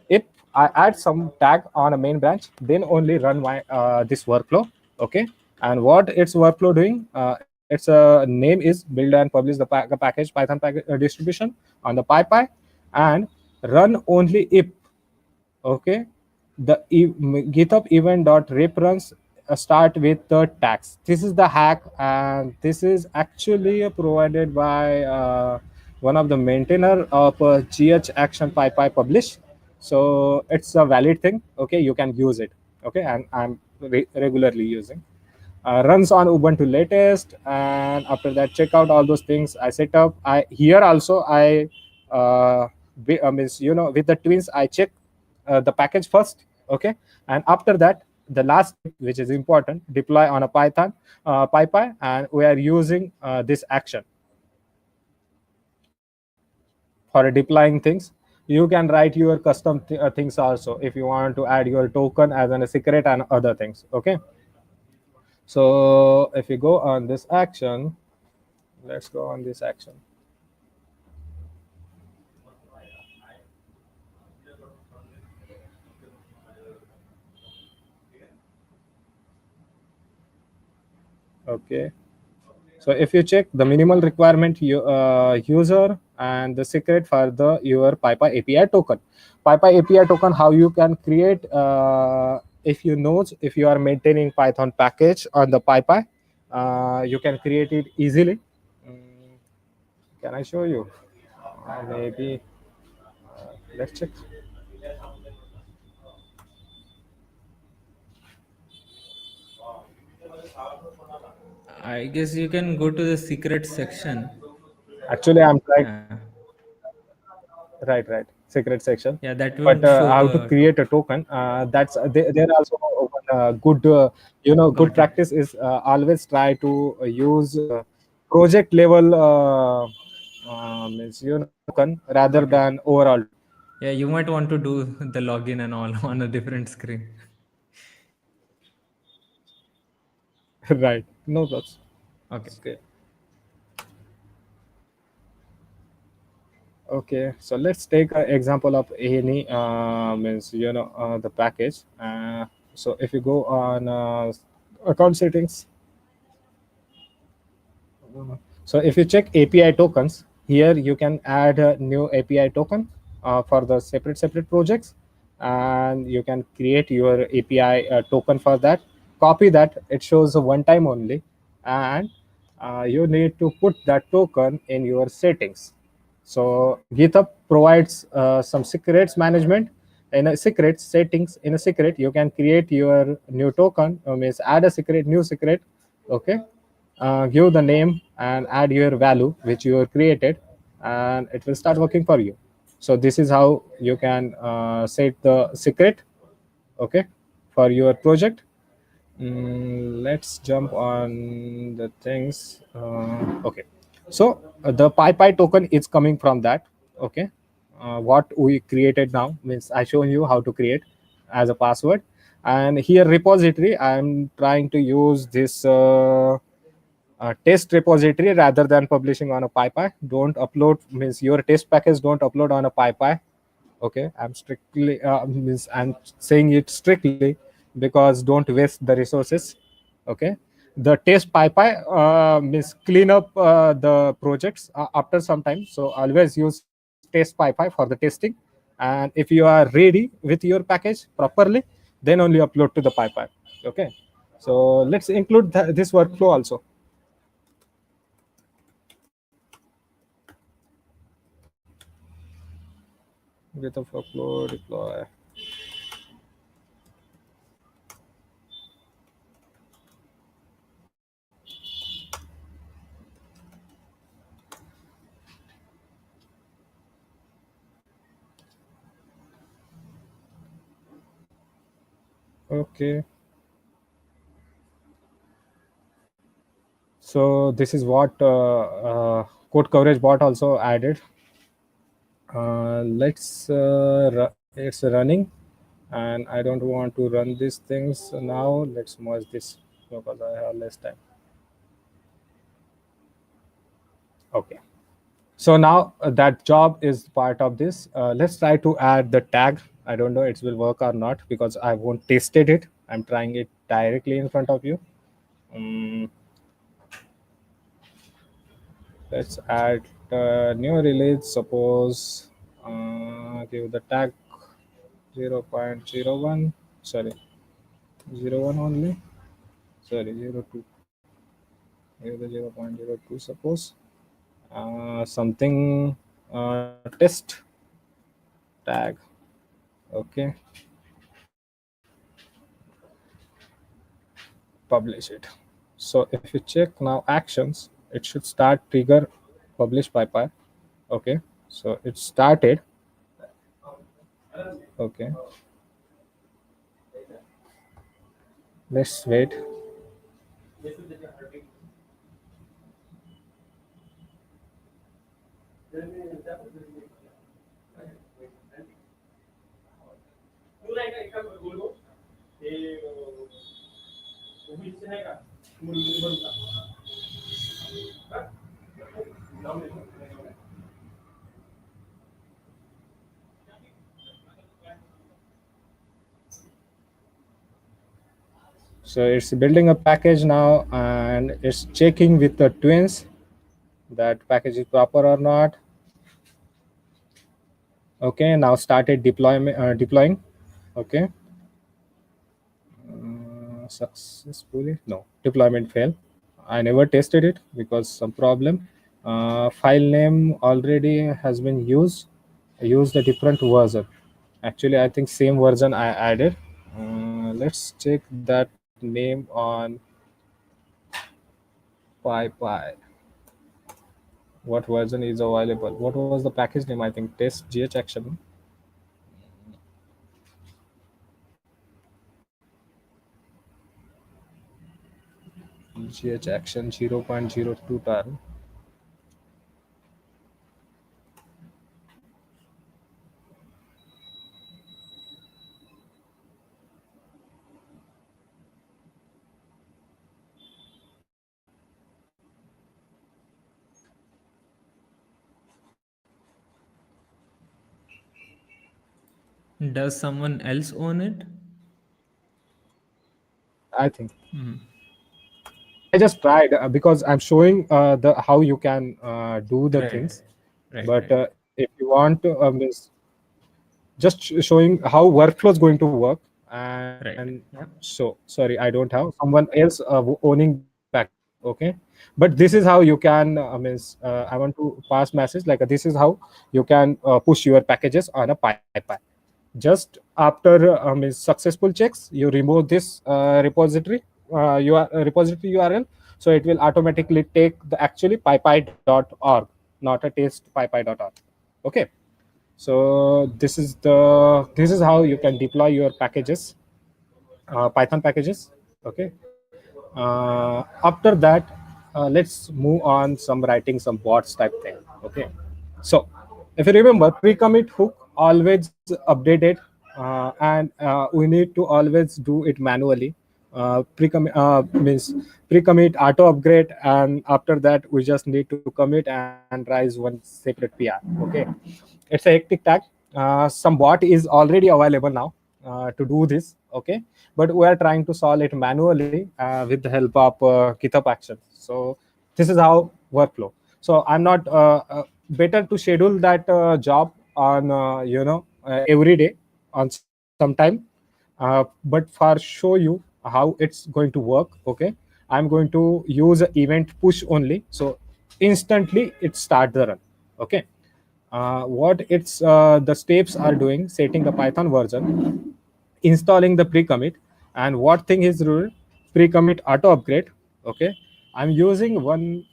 If I add some tag on a main branch, then only run my this workflow. Okay, and what its workflow doing? Its name is build and publish the package Python package distribution on the PyPy, and run only if. Okay, the github event.rep runs start with the tags. This is the hack, and this is actually provided by one of the maintainer of gh action pypy publish. So it's a valid thing. Okay, you can use it. Okay, and I'm regularly using. Runs on Ubuntu latest, and after that, check out all those things I set up. I here also I means with the twins I check the package first. Okay, and after that the last step which is important, deploy on a Python PyPy, and we are using this action for deploying things. You can write your custom things also if you want to add your token as a secret and other things. Okay, so if you go on this action, let's go on this action. Okay, so if you check the minimal requirement user and the secret for the your PyPy API token. PyPy API token, how you can create, if you know, if you are maintaining Python package on the PyPy, you can create it easily. Mm, can I show you? Maybe let's check. I guess you can go to the secret section. Actually, I'm trying. Yeah, Right, secret section. yeah, that But would show how to the create a token, that's there also good, good okay. practice is always try to use project level means token rather Okay. than overall. Yeah, you might want to do the login and all on a different screen. Right, no, that's Okay. okay. Okay, so let's take an example of any means the package. So if you go on account settings. So if you check API tokens, here you can add a new API token for the separate projects, and you can create your API token for that. Copy that; it shows a one time only, and you need to put that token in your settings. So GitHub provides some secrets management. In a secret settings, in a secret, you can create your new token. Means add a secret, new secret. Okay, give the name and add your value which you have created, and it will start working for you. So this is how you can set the secret, okay, for your project. Let's jump on the things. Okay, so the PyPy token is coming from that. Okay, what we created now means I shown you how to create as a password, and here repository I'm trying to use this test repository rather than publishing on a PyPy. Don't upload means your test package don't upload on a PyPy. Okay, I'm strictly means I'm saying it strictly because don't waste the resources. Okay, the test PyPy means clean up the projects after some time. So always use test PyPy for the testing, and if you are ready with your package properly, then only upload to the PyPy. Okay, so let's include this workflow also. With of upload deploy. Okay, so this is what code coverage bot also added. It's running, and I don't want to run these things now. Let's merge this because I have less time. Okay, so now that job is part of this. Let's try to add the tag. I don't know it will work or not because I won't tested it. I'm trying it directly in front of you. um, let's add new release. Suppose give the tag 0.01, sorry, 0.01 only, sorry, 0.2, give the 0.02, suppose something test tag. Okay, publish it. So if you check now actions, it should start trigger publish PyPy. Okay, so it started. Okay, let's wait. So it's building a package now, and it's checking with the twins that package is proper or not. Okay, now started deploying. Okay, successfully. No, deployment fail. I never tested it because some problem. File name already has been used. Used a different version. Actually, I think same version I added. Let's check that name on PyPy. What version is available? What was the package name? I think test gh action. Gh action 0.02 turn. Does someone else own it? I think Mhm. I just tried because I'm showing the how you can do the Right, things. right, But right, if you want to, is just showing how workflow is going to work. And right. Yeah. so sorry, I don't have someone else owning that package. Okay, but this is how you can. I want to pass message like this is how you can push your packages on a pipeline. Just after successful checks, you remove this repository repository URL, so it will automatically take the actually pypy.org, not a test pypy.org. Okay, so this is how you can deploy your packages, Python packages. Okay, after that, let's move on some writing some bots type thing. Okay, so if you remember, pre-commit hook always updated, and we need to always do it manually. Pre-commit means pre-commit auto upgrade, and after that we just need to commit and rise one separate PR. Okay, it's a hectic tag. Some bot is already available now to do this. Okay, but we are trying to solve it manually with the help of GitHub Actions. So this is how workflow. So I'm not better to schedule that job on every day on some time, but for show you how it's going to work. Okay, I'm going to use a event push only, so instantly it start the run. Okay, what it's the steps are doing: setting the Python version, installing the pre-commit, and what thing is rule: pre-commit auto upgrade. Okay, I'm using one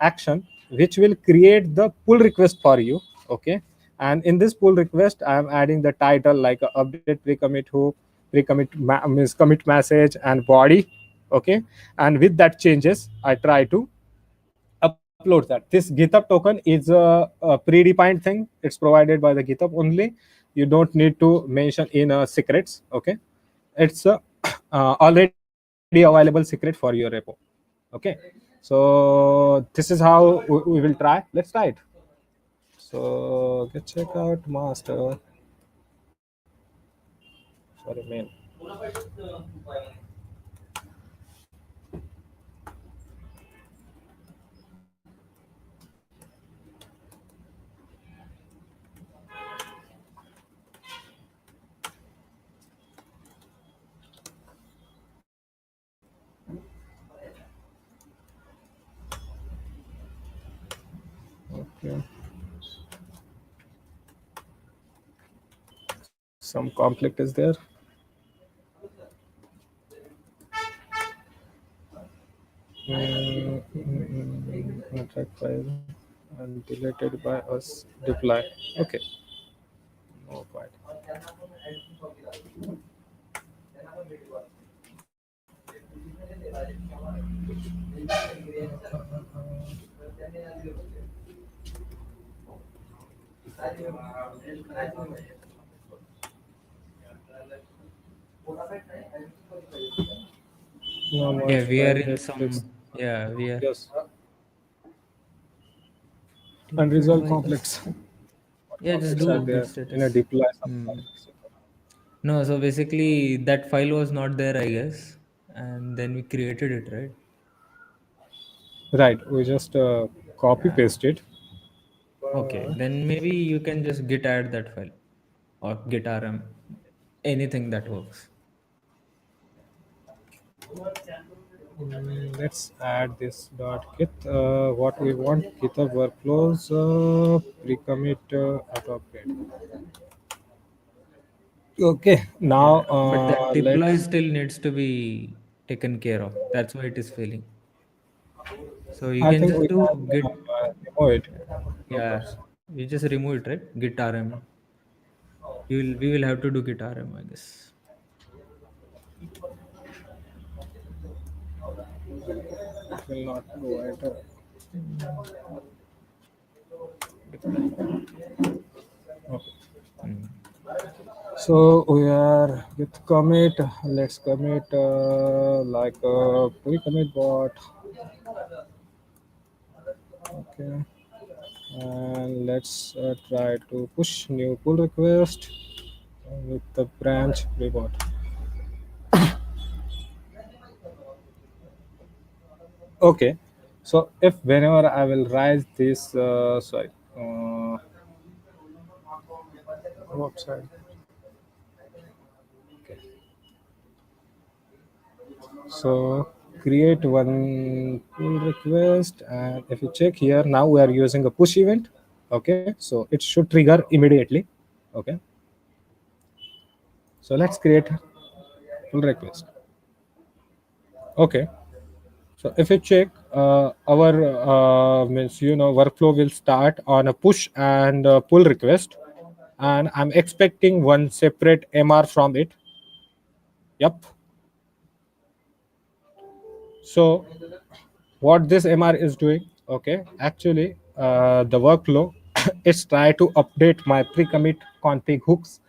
action which will create the pull request for you. Okay, and in this pull request I'm adding the title like update pre-commit hook, pre-commit means commit message and body. Okay, and with that changes I try to upload that. This GitHub token is a predefined thing. It's provided by the GitHub only. You don't need to mention in secrets. Okay, it's already available secret for your repo. Okay, so this is how we will try. Let's try it. So get check out master. Sorry, main. Okay, some conflict is there. Contract file and deleted by us deploy. Okay, no point. No Yeah, much we are in private. some. It's Yeah, we are. yes, Deployed unresolved by us. complex. What Yeah, just complex do are git there in a status. deploy Hmm. subclass? No, so basically that file was not there, I guess, and then we created it, right? Right, we just copy Yeah. paste it. Okay, then maybe you can just git add that file or git rm, anything that works. Let's add this dot git. What we want: GitHub workflows, pre-commit, auto upgrade. Okay, now Yeah, but that deploy let's. still needs to be taken care of. That's why it is failing. So you I can think just we do can git. remove it. No Yeah, problems. you just remove it, right? Git rm. We will have to do git rm, I guess. It will not provide. Mm, deploy. Okay. Mm. So we are with commit. Let's commit like pre-commit bot. Okay, and let's try to push new pull request with the branch report. Okay, so if whenever I will write this, sorry, website. Okay, so create one pull request, and if you check here, now we are using a push event. Okay, so it should trigger immediately. Okay, so let's create pull request. Okay, so if you check, our means workflow will start on a push and pull request, and I'm expecting one separate MR from it. Yep. So what this MR is doing, okay, actually the workflow is try to update my pre-commit config hooks.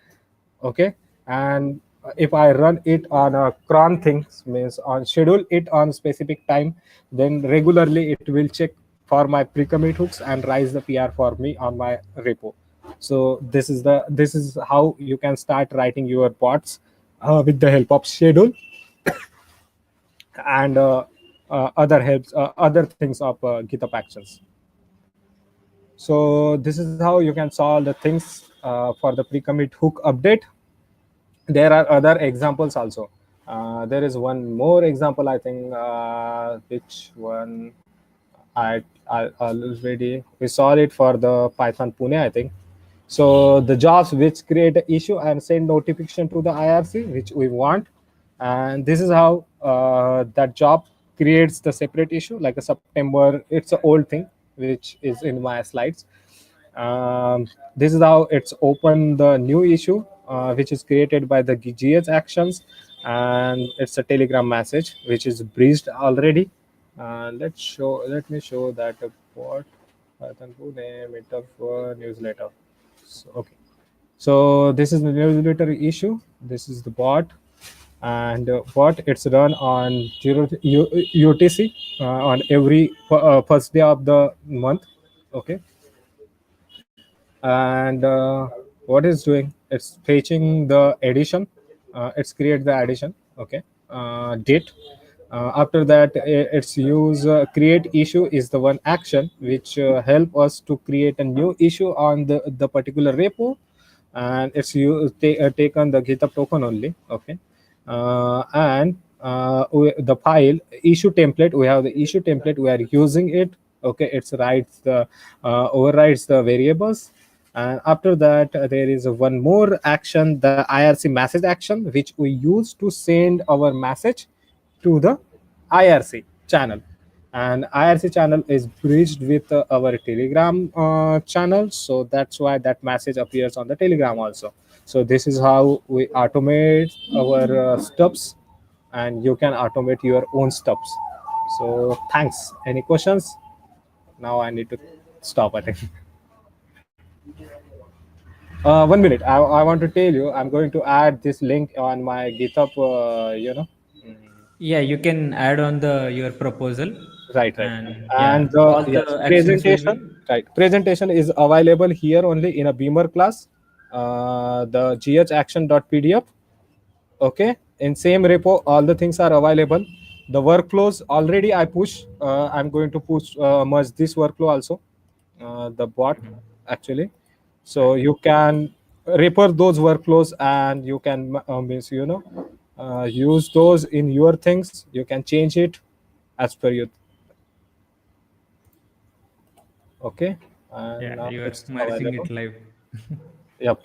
Okay, and if I run it on a cron things, means on schedule it on specific time, then regularly it will check for my pre-commit hooks and rise the PR for me on my repo. So this is how you can start writing your bots with the help of schedule and other things of GitHub Actions. So this is how you can solve the things for the pre-commit hook update. There are other examples also. There is one more example, I think, which one I already we saw it for the Python Pune, I think. So the jobs which create an issue and send notification to the IRC, which we want, and this is how that job creates the separate issue, like a September. It's an old thing which is in my slides. This is how it's open the new issue, which is created by the GS actions, and it's a Telegram message which is breached already. Let me show that what Python name it of newsletter. So, okay, so this is the newsletter issue. This is the bot, and bot it's run on UTC on every first day of the month. Okay, and what it's doing, it's fetching the addition. It's create the addition. Okay, date. After that, its use create issue is the one action which help us to create a new issue on the particular repo, and it's taken the GitHub token only. Okay, and the file issue template, we have the issue template, we are using it. Okay, it's writes the overrides the variables, and after that there is one more action, the IRC message action, which we use to send our message to the IRC channel. And IRC channel is bridged with our Telegram channel, so that's why that message appears on the Telegram also. So this is how we automate our steps, and you can automate your own steps. So thanks. Any questions? Now I need to stop, I think. 1 minute. I want to tell you, I'm going to add this link on my GitHub. Yeah, you can add on the your proposal, Right. and And yeah, all yes, the actions will presentation. be Right, presentation is available here only in a Beamer class. The ghaction.pdf. Okay, in same repo, all the things are available. The workflows already I push. I'm going to push merge this workflow also. The bot actually, so right. you can refer those workflows and you can means use those in your things. You can change it as per your. Okay, and Yeah, now you are it's merging available. it live. Yep.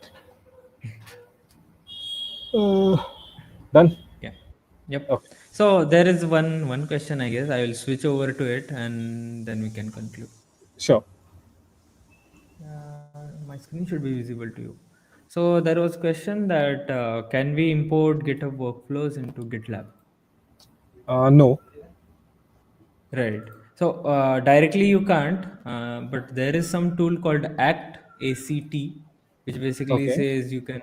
uh, Done. Yeah. Yep. Okay, So there is one question, I guess. I will switch over to it, and then we can conclude. sure. My screen should be visible to you. So there was question that can we import GitHub workflows into GitLab? No. Right. So directly you can't, but there is some tool called ACT, which basically Okay. says you can.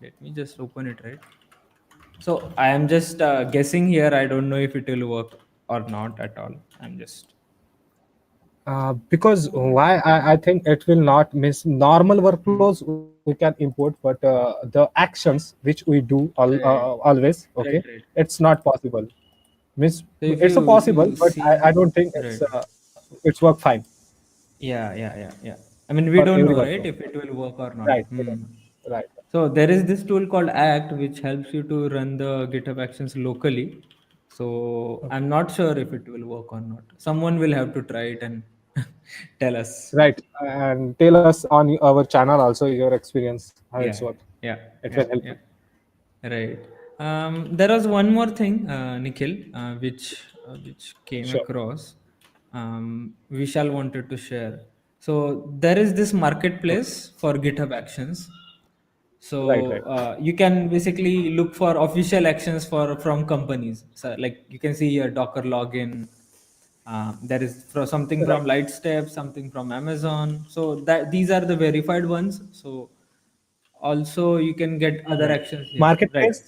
Let me just open it, right. So I am just guessing here. I don't know if it will work or not at all. I'm just Because why I think it will not miss normal Mhm. workflows we can import, but the actions which we do Right, always, okay, right, right. it's not possible. Means So if it's a you if possible, you but I see, don't think right. it's work fine Yeah. I mean, we for don't every know, workflow. right, if it will work or not. Right. Hmm. Right. So there is this tool called Act, which helps you to run the GitHub Actions locally. So Okay. I'm not sure if it will work or not. Someone will have to try it and tell us. Right. And tell us on our channel also your experience how it's Yeah, worked. yeah, It will yeah, help. yeah. Right. There was one more thing, Nikhil, which came Sure. across. Vishal wanted to share. So there is this Okay. marketplace for GitHub Actions. Right. So you can basically look for official actions for from companies. So like you can see your Docker login. There is something Right. from Lightstep, something from Amazon. So that these are the verified ones. So also you can get other Right. actions here, right? Marketplace.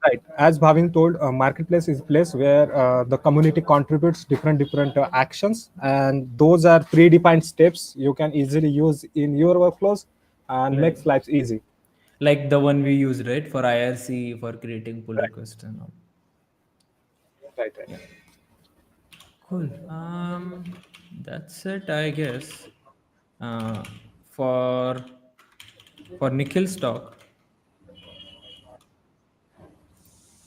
Right. As Bhavin told, marketplace is a place where the community contributes different actions, and those are predefined steps you can easily use in your workflows and Right, makes life easy. like the one we use, right, for IRC for creating pull Right. requests and all. Right. Yeah, cool. That's it, I guess. uh for Nikhil's talk.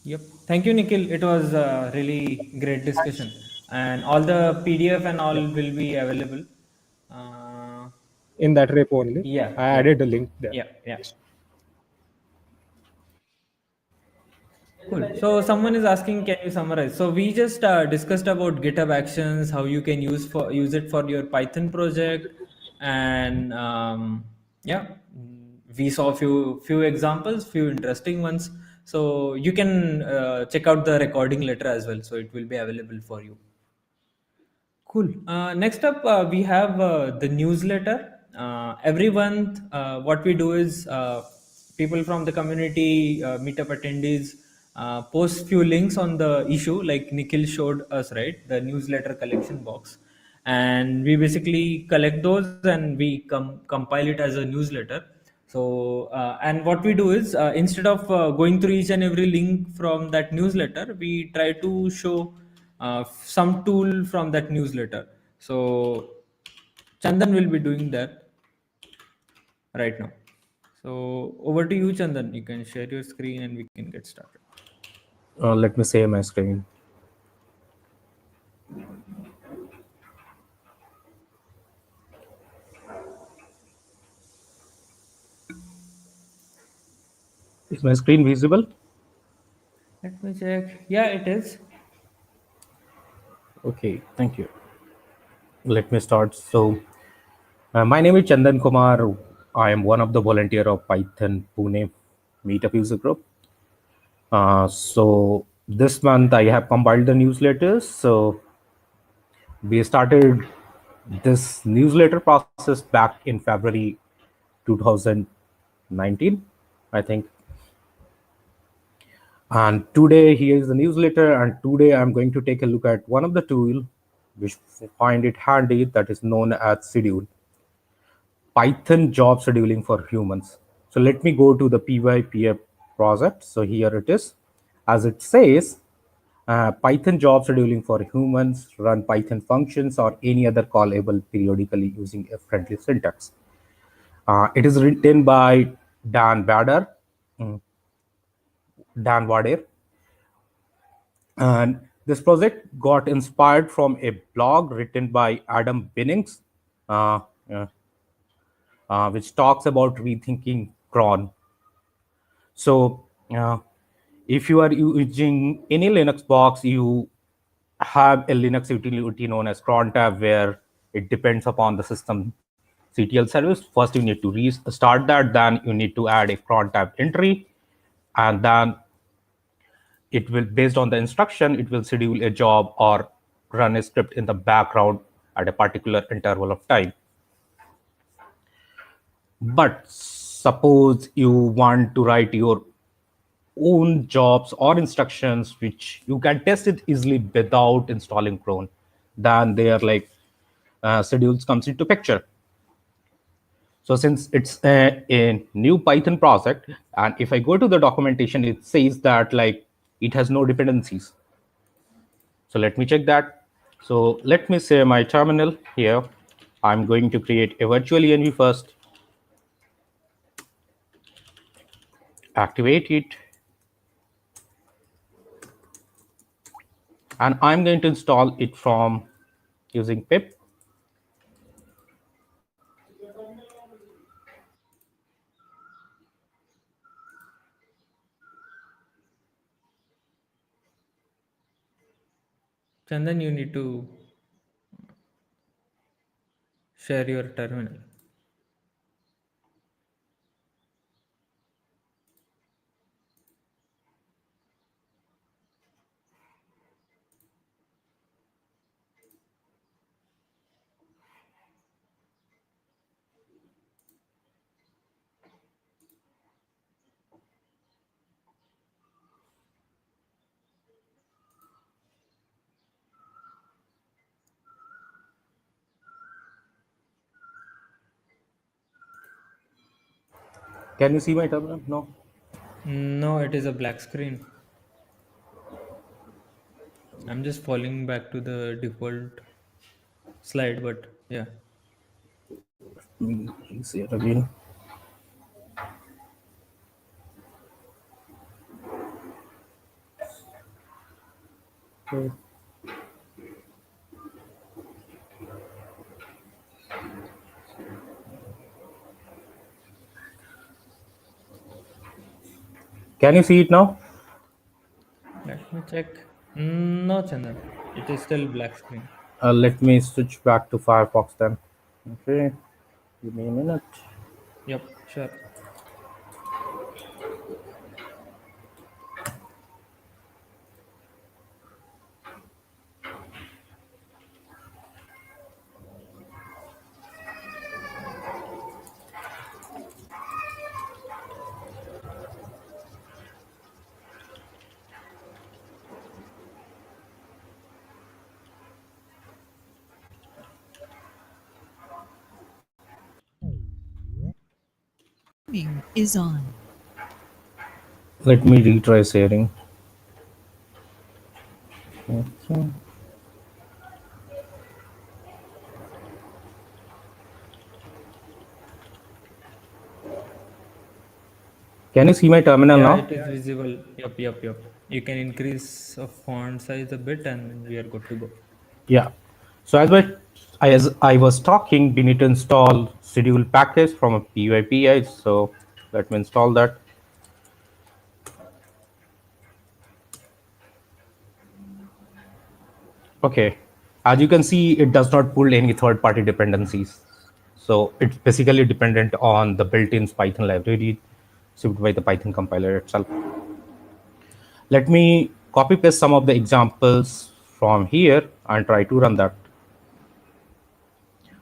Yep. Thank you, Nikhil. It was a really great discussion, and all the PDF and all Yeah. will be available. uh In that repo only, yeah, I yeah, added a link there. yeah. Cool. So someone is asking, can you summarize? So we just discussed about GitHub Actions, how you can use it for your Python project, and yeah, we saw few examples, few interesting ones. So you can check out the recording later as well. So it will be available for you. Cool. Next up, we have the newsletter. Every month, what we do is people from the community, meetup attendees, post few links on the issue, like Nikhil showed us, right? The newsletter collection box. And we basically collect those and we compile it as a newsletter. So, and what we do is instead of going through each and every link from that newsletter, we try to show some tool from that newsletter. So Chandan will be doing that right now. So over to you, Chandan. You can share your screen and we can get started. Let me save my screen. Is my screen visible? Let me check. Yeah, it is. Okay, thank you. Let me start. So, my name is Chandan Kumar. I am one of the volunteer of Python Pune Meetup user group. So this month I have compiled the newsletters. So we started this newsletter process back in February 2019, I think. And today here is the newsletter, and today I'm going to take a look at one of the tool which find it handy, that is known as Schedule, Python job scheduling for humans. So let me go to the PyPF project. So here it is. As it says, Python job scheduling for humans, run Python functions or any other callable periodically using a friendly syntax. It is written by Dan Bader, Dan Wader. And this project got inspired from a blog written by Adam Binnings, uh, uh, which talks about rethinking cron. So if you are using any Linux box, you have a Linux utility known as cron tab, where it depends upon the system CTL service. First, you need to restart that. Then you need to add a cron tab entry, and then it will, based on the instruction, it will schedule a job or run a script in the background at a particular interval of time. But suppose you want to write your own jobs or instructions which you can test it easily without installing cron, then they are like schedules comes into picture. So since it's a new Python project, and if I go to the documentation, it says that like it has no dependencies. So let me check that. So let me say my terminal here. I'm going to create a virtual env first, activate it, and I'm going to install it from using pip. Chandan, you need to share your terminal. Can you see my terminal? No. No, it is a black screen. I'm just falling back to the default slide, but yeah. Let me see it again. Okay. Can you see it now? Let me check. No, Chandan, it is still black screen. Let me switch back to Firefox then. Okay, give me a minute. Yep, sure. Is on. Let me retry sharing. Okay. Can you see my terminal Yeah, now? it is visible. Yep. You can increase a font size a bit and we are good to go. Yeah. So as I was talking, we need to install schedule package from a PyPI. So let me install that. Okay. As you can see, it does not pull any third-party dependencies. So it's basically dependent on the built-in Python library shipped by the Python compiler itself. Let me copy paste some of the examples from here and try to run that.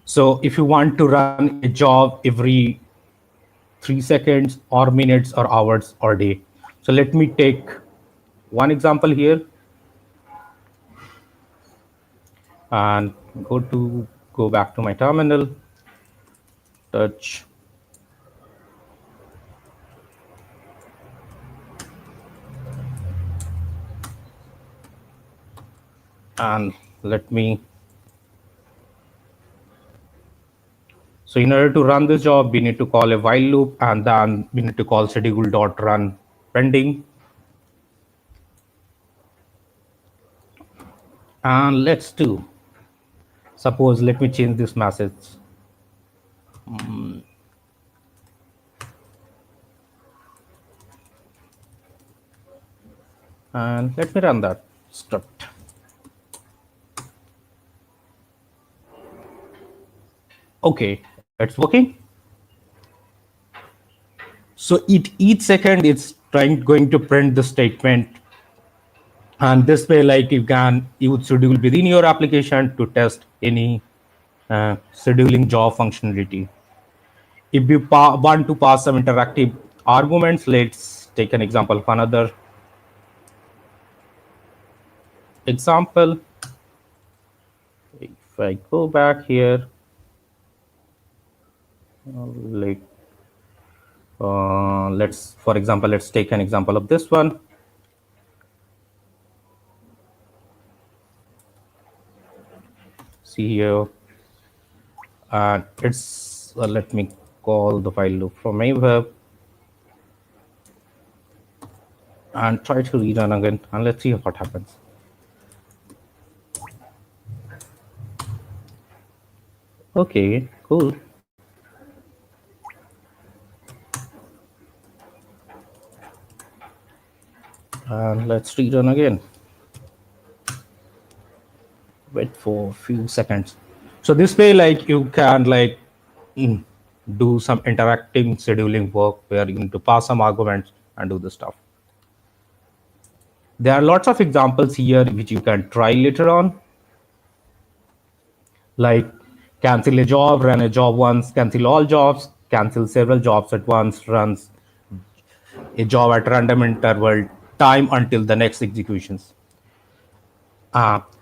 So if you want to run a job every 3 seconds or minutes or hours or day, so let me take one example here, and go back to my terminal, touch, and let me. So in order to run this job, we need to call a while loop, and then we need to call schedule.run pending. And let's do, suppose, let me change this message. And let me run that script. Okay, it's working. So each second it's going to print the statement, and this way, like, you would schedule within your application to test any scheduling job functionality. If you want to pass some interactive arguments, let's take an example of another example. If I go back here, like, for example, let's take an example of this one. See here, and it's let me call the file loop from my web and try to rerun again, and let's see what happens. Okay, cool. And let's rerun again. Wait for a few seconds. So this way, like, you can, like, do some interacting scheduling work where you need to pass some arguments and do the stuff. There are lots of examples here which you can try later on, like cancel a job, run a job once, cancel all jobs, cancel several jobs at once, runs a job at random interval time until the next executions.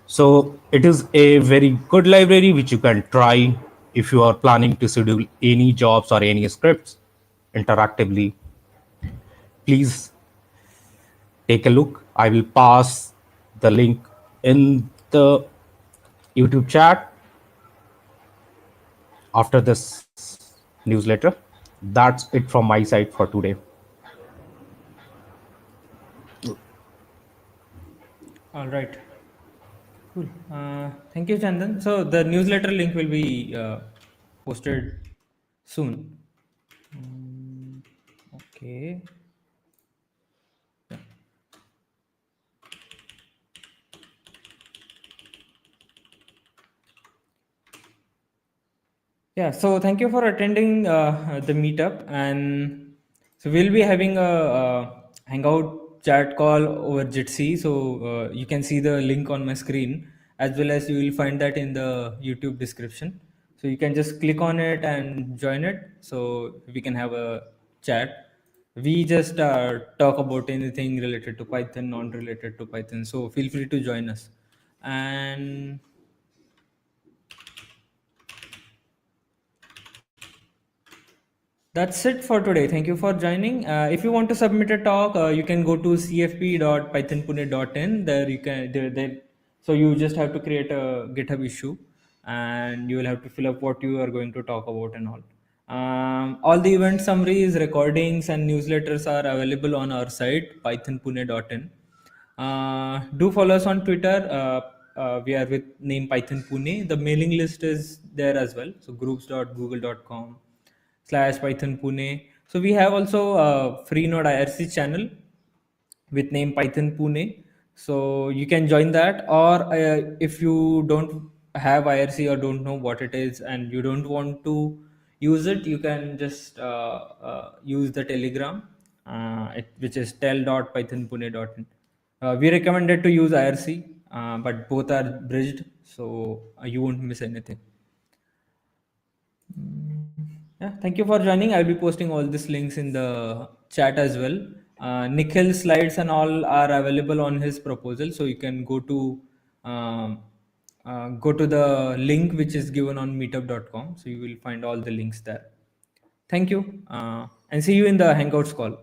So it is a very good library which you can try if you are planning to schedule any jobs or any scripts interactively. Please take a look. I will pass the link in the YouTube chat after this newsletter. That's it from my side for today. All right. Cool. Thank you, Chandan. So the newsletter link will be posted soon. Okay. Yeah, so thank you for attending the meetup, and so we'll be having a hangout chat call over Jitsi. So you can see the link on my screen, as well as you will find that in the YouTube description. So you can just click on it and join it. So we can have a chat. We just talk about anything related to Python, non-related to Python. So feel free to join us. And that's it for today. Thank you for joining. If you want to submit a talk, you can go to cfp.pythonpune.in. There you can so you just have to create a GitHub issue, and you will have to fill up what you are going to talk about and all. All the event summaries, recordings, and newsletters are available on our site pythonpune.in. Do follow us on Twitter. We are with name Python Pune. The mailing list is there as well. So groups.google.com/Python Pune. So we have also a free node IRC channel with name Python Pune. So you can join that, or if you don't have IRC or don't know what it is and you don't want to use it, you can just use the Telegram, which is tel.pythonpune.in. We recommended to use IRC, but both are bridged, so you won't miss anything. Yeah, thank you for joining. I'll be posting all these links in the chat as well. Nikhil's slides and all are available on his proposal, so you can um, go to the link which is given on meetup.com. So you will find all the links there. Thank you, and see you in the Hangouts call.